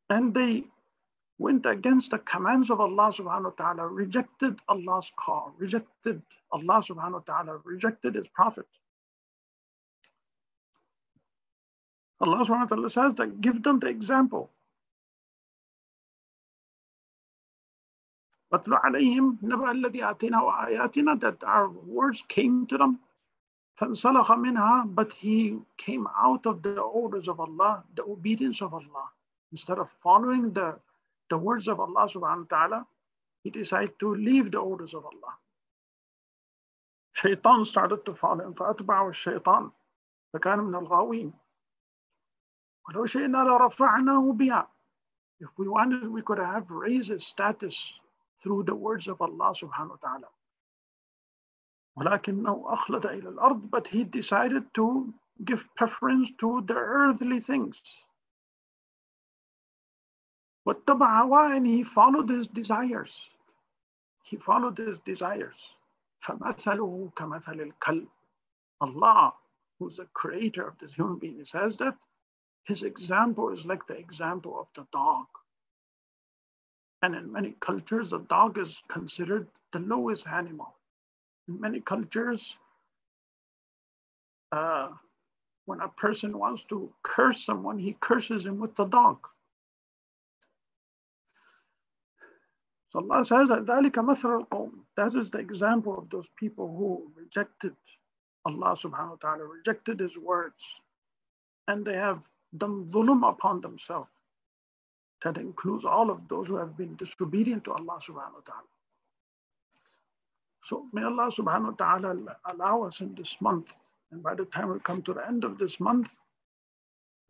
and they went against the commands of Allah subhanahu wa ta'ala, rejected Allah's call, rejected Allah subhanahu wa ta'ala, rejected His Prophet. Allah subhanahu wa ta'ala says that give them the example. وَاتْلُ عَلَيْهِمْ نَبَأَ الَّذِي آتَيْنَاهُ آيَاتِنَا, that our words came to them. فَانْسَلَخَ مِنْهَا, but he came out of the orders of Allah, the obedience of Allah. Instead of following the words of Allah subhanahu wa ta'ala, he decided to leave the orders of Allah. Shaitan started to follow him. فَأَتْبَعَهُ الشَّيْطَانُ فَكَانَ مِنَ الْغَاوِينَ وَلَوْ شِئْنَا لَرَفَعْنَاهُ بِهَا. If we wanted, we could have raised his status through the words of Allah subhanahu wa ta'ala. وَلَكِنَّهُ أَخْلَدَ إِلَى الْأَرْضِ, but he decided to give preference to the earthly things. وَاتَّبَعَ هَوَاهُ, and he followed his desires. He followed his desires. فَمَثَلُهُ كَمَثَلِ الْكَلْبِ. Allah, who's the creator of this human being, says that his example is like the example of the dog. And in many cultures, the dog is considered the lowest animal. In many cultures, when a person wants to curse someone, he curses him with the dog. So Allah says that ذَلِكَ مَثَلُ الْقَوْمِ, that is the example of those people who rejected Allah subhanahu wa ta'ala, rejected His words, and they have done dhulm upon themselves. That includes all of those who have been disobedient to Allah subhanahu wa ta'ala. So may Allah subhanahu wa ta'ala allow us in this month, and by the time we come to the end of this month,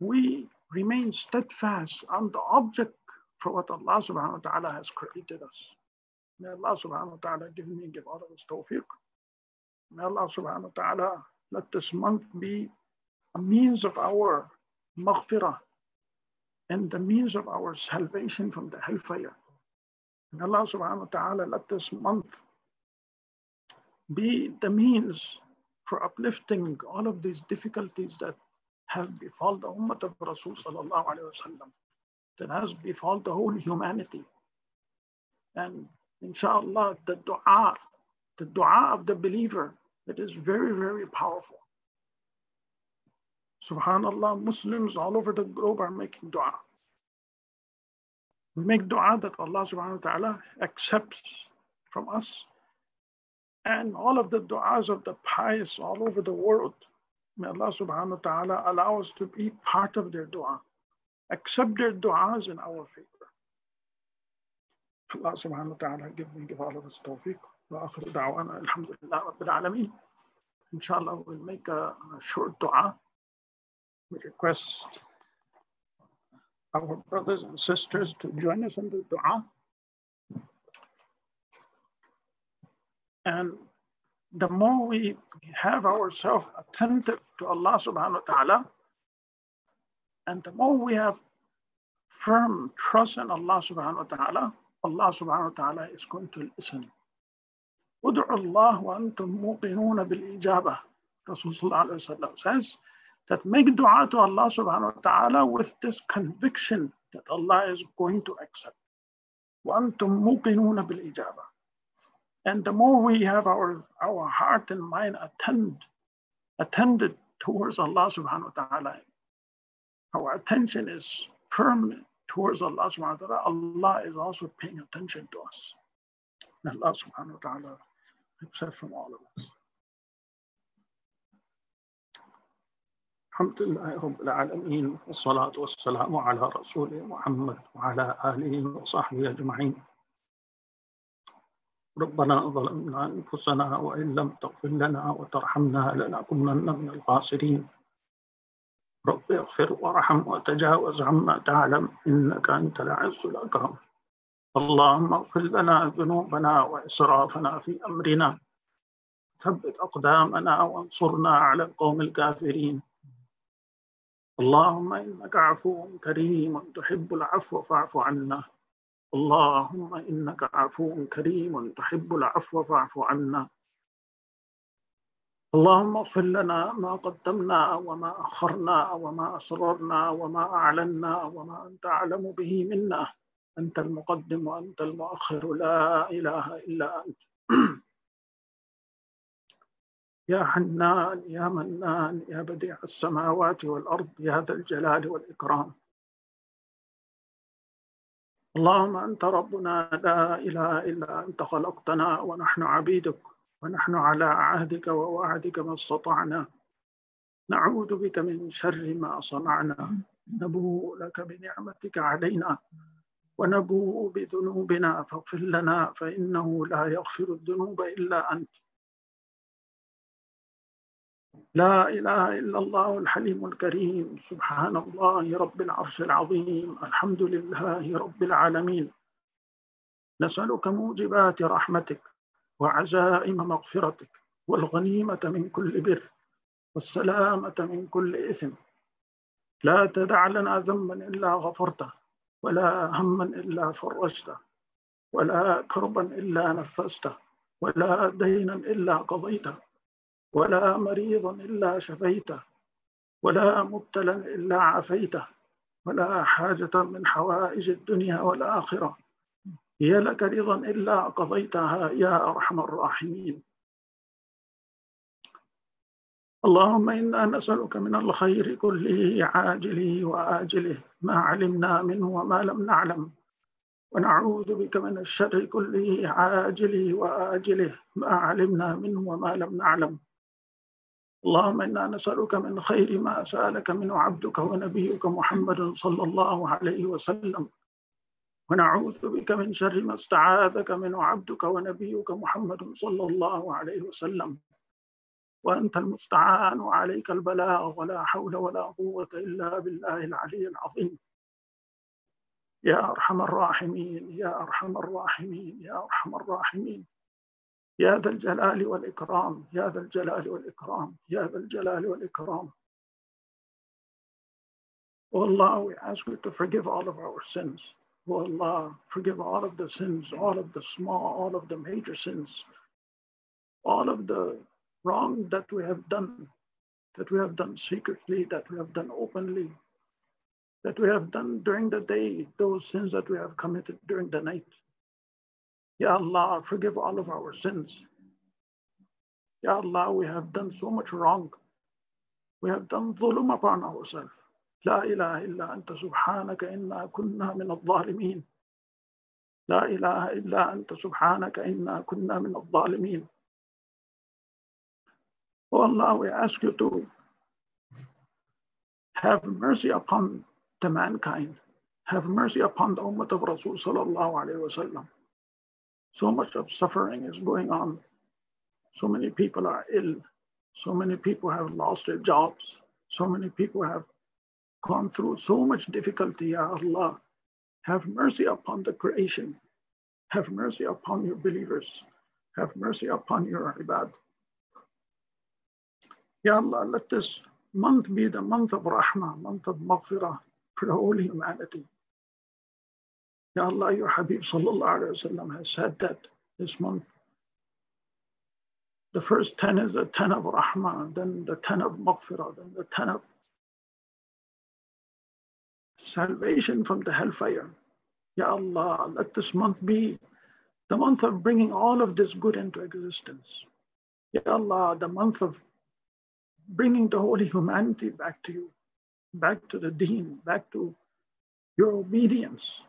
we remain steadfast on the object for what Allah subhanahu wa ta'ala has created us. May Allah subhanahu wa ta'ala give me and give all of us tawfiq. May Allah subhanahu wa ta'ala let this month be a means of our maghfirah and the means of our salvation from the hellfire. May Allah subhanahu wa ta'ala let this month be the means for uplifting all of these difficulties that have befallen the ummah of Rasul sallallahu alayhi wa sallam, that has befallen the whole humanity. And inshallah, the dua of the believer, that is very, very powerful. Subhanallah, Muslims all over the globe are making dua. We make dua that Allah subhanahu wa ta'ala accepts from us, and all of the du'as of the pious all over the world. May Allah subhanahu wa ta'ala allow us to be part of their dua, accept their du'as in our favor. Allah subhanahu wa ta'ala give all of us tawfiq. Wa akhiru da'wana alhamdulillah rabbil alameen. Inshallah, we'll make a short dua. We request our brothers and sisters to join us in the dua. And the more we have ourselves attentive to Allah subhanahu wa ta'ala, and the more we have firm trust in Allah subhanahu wa ta'ala, Allah subhanahu wa ta'ala is going to listen. Ud'u Allah wa antum muqinuna bil ijabah. Rasulullah sallallahu alaihi wasallam says that make dua to Allah subhanahu wa ta'ala with this conviction that Allah is going to accept. Wa antum muqinuna bil ijabah. And the more we have our heart and mind attended towards Allah subhanahu wa ta'ala, our attention is firm towards Allah subhanahu wa ta'ala, Allah is also paying attention to us. And Allah subhanahu wa ta'ala accept from all of us. Alhamdulillah Rabbil Alameen, wassalatu wassalamu ala Rasulih Muhammad wa ala alihi wa sahbihi ajma'in. ربنا ظلمنا أنفسنا وإن لم تغفر لنا وترحمنا لنكونن من الخاسرين. رب اغفر وارحم وتجاوز عما تعلم إنك أنت العز الأكرم. اللهم اغفر لنا ذنوبنا وإسرافنا في أمرنا، ثبت أقدامنا وانصرنا على القوم الكافرين. اللهم إنك عفو كريم تحب العفو فاعف عنا. اللهم إنك عفو كريم تحب العفو فاعف عنا. اللهم اغفر لنا ما قدمنا وما أخرنا وما أسررنا وما أعلنا وما أنت أعلم به منا. أنت المقدم وأنت المؤخر، لا إله إلا أنت. يا حنان يا منان يا بديع السماوات والأرض يا ذا الجلال والإكرام. اللهم أنت ربنا لا إله إلا أنت، خلقتنا ونحن عبيدك ونحن على عهدك ووعدك ما استطعنا. نعوذ بك من شر ما صنعنا، نبوء لك بنعمتك علينا ونبوء بذنوبنا فاغفر لنا فإنه لا يغفر الذنوب إلا أنت. لا إله إلا الله الحليم الكريم، سبحان الله رب العرش العظيم، الحمد لله رب العالمين. نسألك موجبات رحمتك وعزائم مغفرتك والغنيمة من كل بر والسلامة من كل إثم. لا تدع لنا ذنبا إلا غفرته، ولا هما إلا فرجته، ولا كربا إلا نفسته، ولا دينا إلا قضيته، ولا مريضا إلا شفيته، ولا مبتلا إلا عافيته، ولا حاجة من حوائج الدنيا والآخرة هي لك رضا إلا قضيتها يا أرحم الراحمين. اللهم إنا نسألك من الخير كله عاجله وآجله ما علمنا منه وما لم نعلم، ونعوذ بك من الشر كله عاجله وآجله ما علمنا منه وما لم نعلم. اللهم إنا نسألك من خير ما سألك منه عبدك ونبيك محمد صلى الله عليه وسلم، ونعوذ بك من شر ما استعاذك منه عبدك ونبيك محمد صلى الله عليه وسلم. وأنت المستعان وعليك البلاغ، ولا حول ولا قوة إلا بالله العلي العظيم. يا أرحم الراحمين يا أرحم الراحمين يا أرحم الراحمين، يا ذا الجلال والإكرام يا ذا الجلال والإكرام يا ذا الجلال والإكرام. Oh Allah, we ask you to forgive all of our sins. Oh Allah, forgive all of the sins, all of the small, all of the major sins, all of the wrong that we have done secretly, that we have done openly, that we have done during the day, those sins that we have committed during the night. Ya Allah, forgive all of our sins. Ya Allah, we have done so much wrong. We have done dhulm upon ourselves. La ilaha illa anta subhanaka inna kunna min al-zalimin. La ilaha illa anta subhanaka inna kunna min al-zalimin. Oh Allah, we ask you to have mercy upon the mankind. Have mercy upon the ummah of Rasul sallallahu alayhi wa sallam. So much of suffering is going on. So many people are ill. So many people have lost their jobs. So many people have gone through so much difficulty. Ya Allah, have mercy upon the creation. Have mercy upon your believers. Have mercy upon your ibad. Ya Allah, let this month be the month of rahmah, month of maghfirah for the whole humanity. Ya Allah, your Habib sallallahu alayhi wa sallam has said that this month, the first 10 is the 10 of rahmah, then the 10 of maghfirah, then the 10 of salvation from the hellfire. Ya Allah, let this month be the month of bringing all of this good into existence. Ya Allah, the month of bringing the whole humanity back to you. back to the deen, back to your obedience.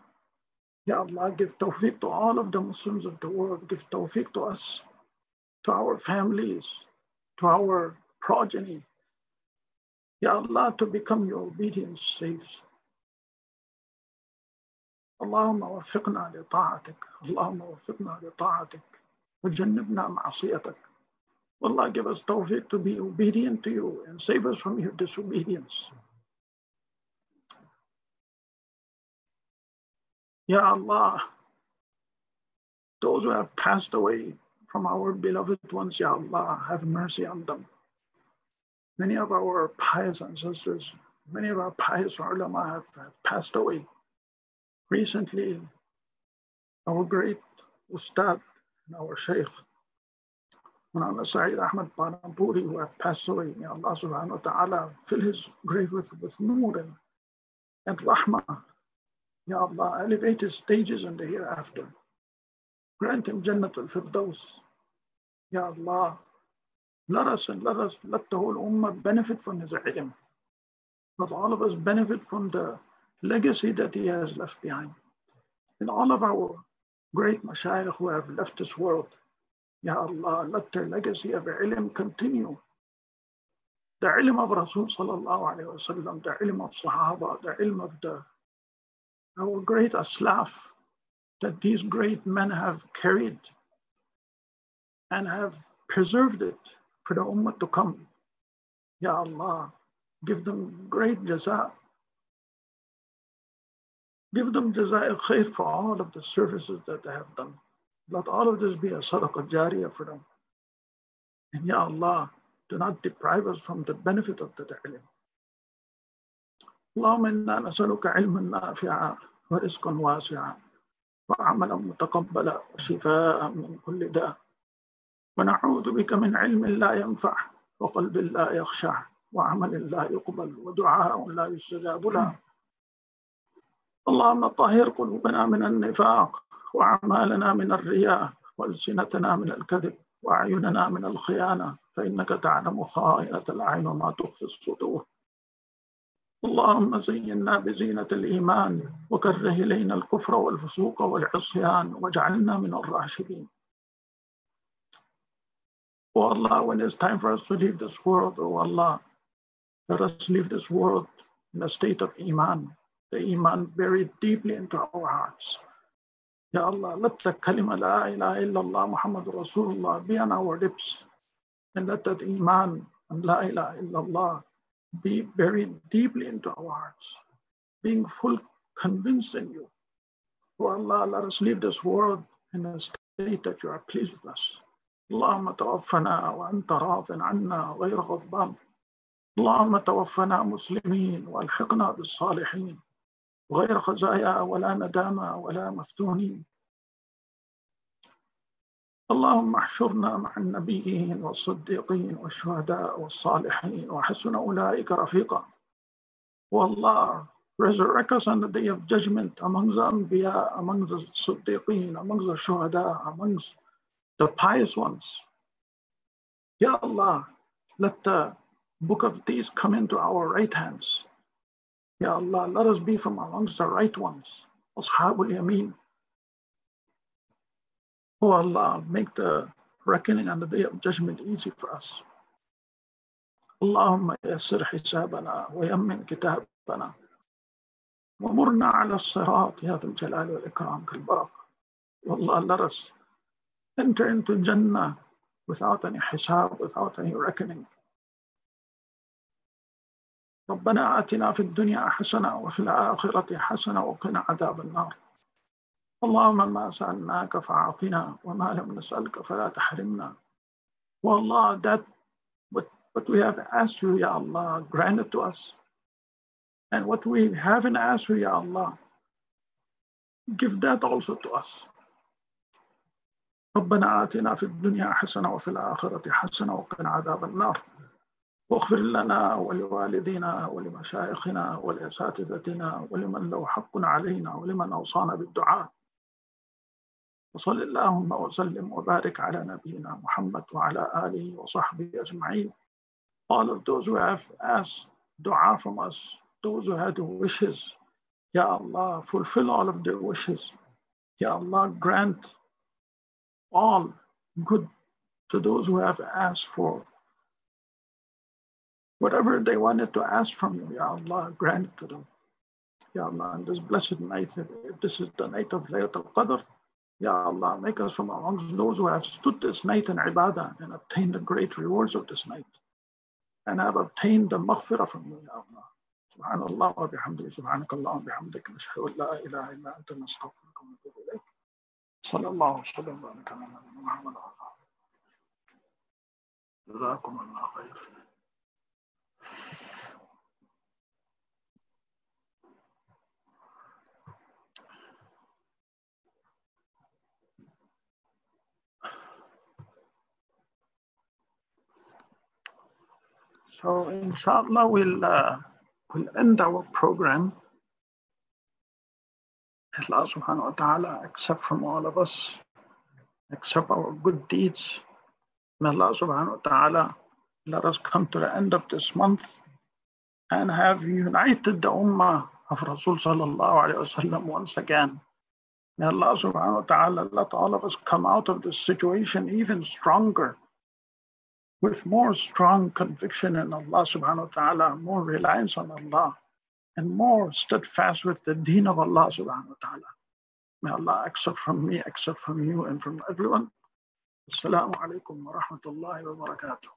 Ya Allah, give tawfiq to all of the Muslims of the world. Give tawfiq to us, to our families, to our progeny. Ya Allah, to become your obedient slaves. اللهم وفقنا لطاعتك اللهم وفقنا لطاعتك وجنبنا معصيتك. Allah, give us tawfiq to be obedient to you and save us from your disobedience. Ya Allah, those who have passed away from our beloved ones, Ya Allah, have mercy on them. Many of our pious ancestors, many of our pious ulama have passed away. Recently, our great Ustad and our Shaykh, Mulana Saeed Ahmad Panampuri, who have passed away, may Allah subhanahu wa ta'ala fill his grave with nur and rahmah. Ya Allah, elevate his stages in the hereafter. Grant him Jannatul Firdaus. Ya Allah, let the whole ummah benefit from his ilm. Let all of us benefit from the legacy that he has left behind. And all of our great mashayikh who have left this world, Ya Allah, let their legacy of ilm continue. The ilm of Rasul sallallahu alayhi wa sallam, the ilm of Sahaba, the ilm of our great aslaf that these great men have carried and have preserved it for the ummah to come. Ya Allah, give them great jaza. Give them jaza al-khair for all of the services that they have done. Let all of this be a sadaqah jariyah for them. And Ya Allah, do not deprive us from the benefit of the ilm. Allahumma inna nasaluka ilman nafi'a wa rizqan wasi'a wa amalan mutaqabbala wa shifa'an min kulli da'. Wa na'udhu bika min ilmin la yanfa' wa qalbin la yakhsha' wa amalin la yuqbal wa du'a'un la yustajabu lah. اللهم طهر قلوبنا من النفاق وأعمالنا من الرياء وألسنتنا من الكذب وأعيننا من الخيانة فإنك تعلم خائنة الأعين وما تخفي الصدور. اللهم زينا بزينة الإيمان وكره إلينا الكفر والفسوق والعصيان واجعلنا من الراشدين. Oh Allah, when it's time for us to leave this world, oh Allah, let us leave this world in a state of Iman. The Iman buried deeply into our hearts. Ya Allah, let the kalima la ilaha illallah Muhammad Rasulullah be on our lips. And let that Iman and la ilaha illallah be buried deeply into our hearts. Being full convinced in you. Oh Allah, let us leave this world in a state that you are pleased with us. Allahumma tawaffana wa anta radin anna ghayra ghadban. Allahumma tawaffana muslimin wa alhiqna bis salihin. غير خزايا ولا ندامة ولا مفتونين. اللهم احشرنا مع النبيين والصديقين والشهداء والصالحين وحسن أولئك رفيقا. O Allah, resurrect us on the day of judgment among the Anbiya, among the Siddiqeen, among the Shuhada, amongst the pious ones. Ya Allah, let the book of these come into our right hands. Ya Allah, let us be from amongst the right ones. Ashabul Yameen. Oh Allah, make the reckoning on the day of judgment easy for us. Allahumma yassir hisabana wa yammin kitabana wa murna ala sirat ya dhul jalali wal ikram kal baraka. Oh Allah, let us enter into Jannah without any hisab, without any reckoning. ربنا آتنا في الدنيا حسنة وفي الآخرة حسنة وقنا عذاب النار. اللهم ما سألناك فأعطنا وما لم نسألك فلا تحرمنا. Oh Allah, that what we have asked you, Ya Allah, grant it to us. And what we haven't asked you, Ya Allah, give that also to us. ربنا آتنا في الدنيا حسنة وفي الآخرة حسنة وقنا عذاب النار. واغفر لنا ولوالدينا ولمشايخنا ولأساتذتنا ولمن له حق علينا ولمن أوصانا بالدعاء. وصل اللهم وسلم وبارك على نبينا محمد وعلى آله وصحبه أجمعين. All of those who have asked dua from us, those who had wishes, Ya Allah, fulfill all of their wishes. Ya Allah, grant all good to those who have asked for whatever they wanted to ask from you. Ya Allah, grant it to them. Ya Allah, on this blessed night, if this is the night of Laylatul Qadr, Ya Allah, make us from amongst those who have stood this night in ibadah and obtained the great rewards of this night and have obtained the maghfirah from you, Ya Allah. Subhanallah wa bihamdihi, subhanakallah wa bihamdika, nashhadu an la ilaha illa anta, nastaghfiruka wa natubu ilayk. Sallallahu alaihi wa sallam wa baraka ala Muhammad wa ala alihi. Jazakumullah khair. So inshallah, we'll end our program. Allah subhanahu wa ta'ala accept from all of us, accept our good deeds. May Allah subhanahu wa ta'ala let us come to the end of this month and have united the ummah of Rasul sallallahu alayhi wa sallam once again. May Allah subhanahu wa ta'ala let all of us come out of this situation even stronger, with more strong conviction in Allah subhanahu wa ta'ala, more reliance on Allah, and more steadfast with the deen of Allah subhanahu wa ta'ala. May Allah accept from me, accept from you, and from everyone. Assalamu alaikum wa rahmatullahi wa barakatuh.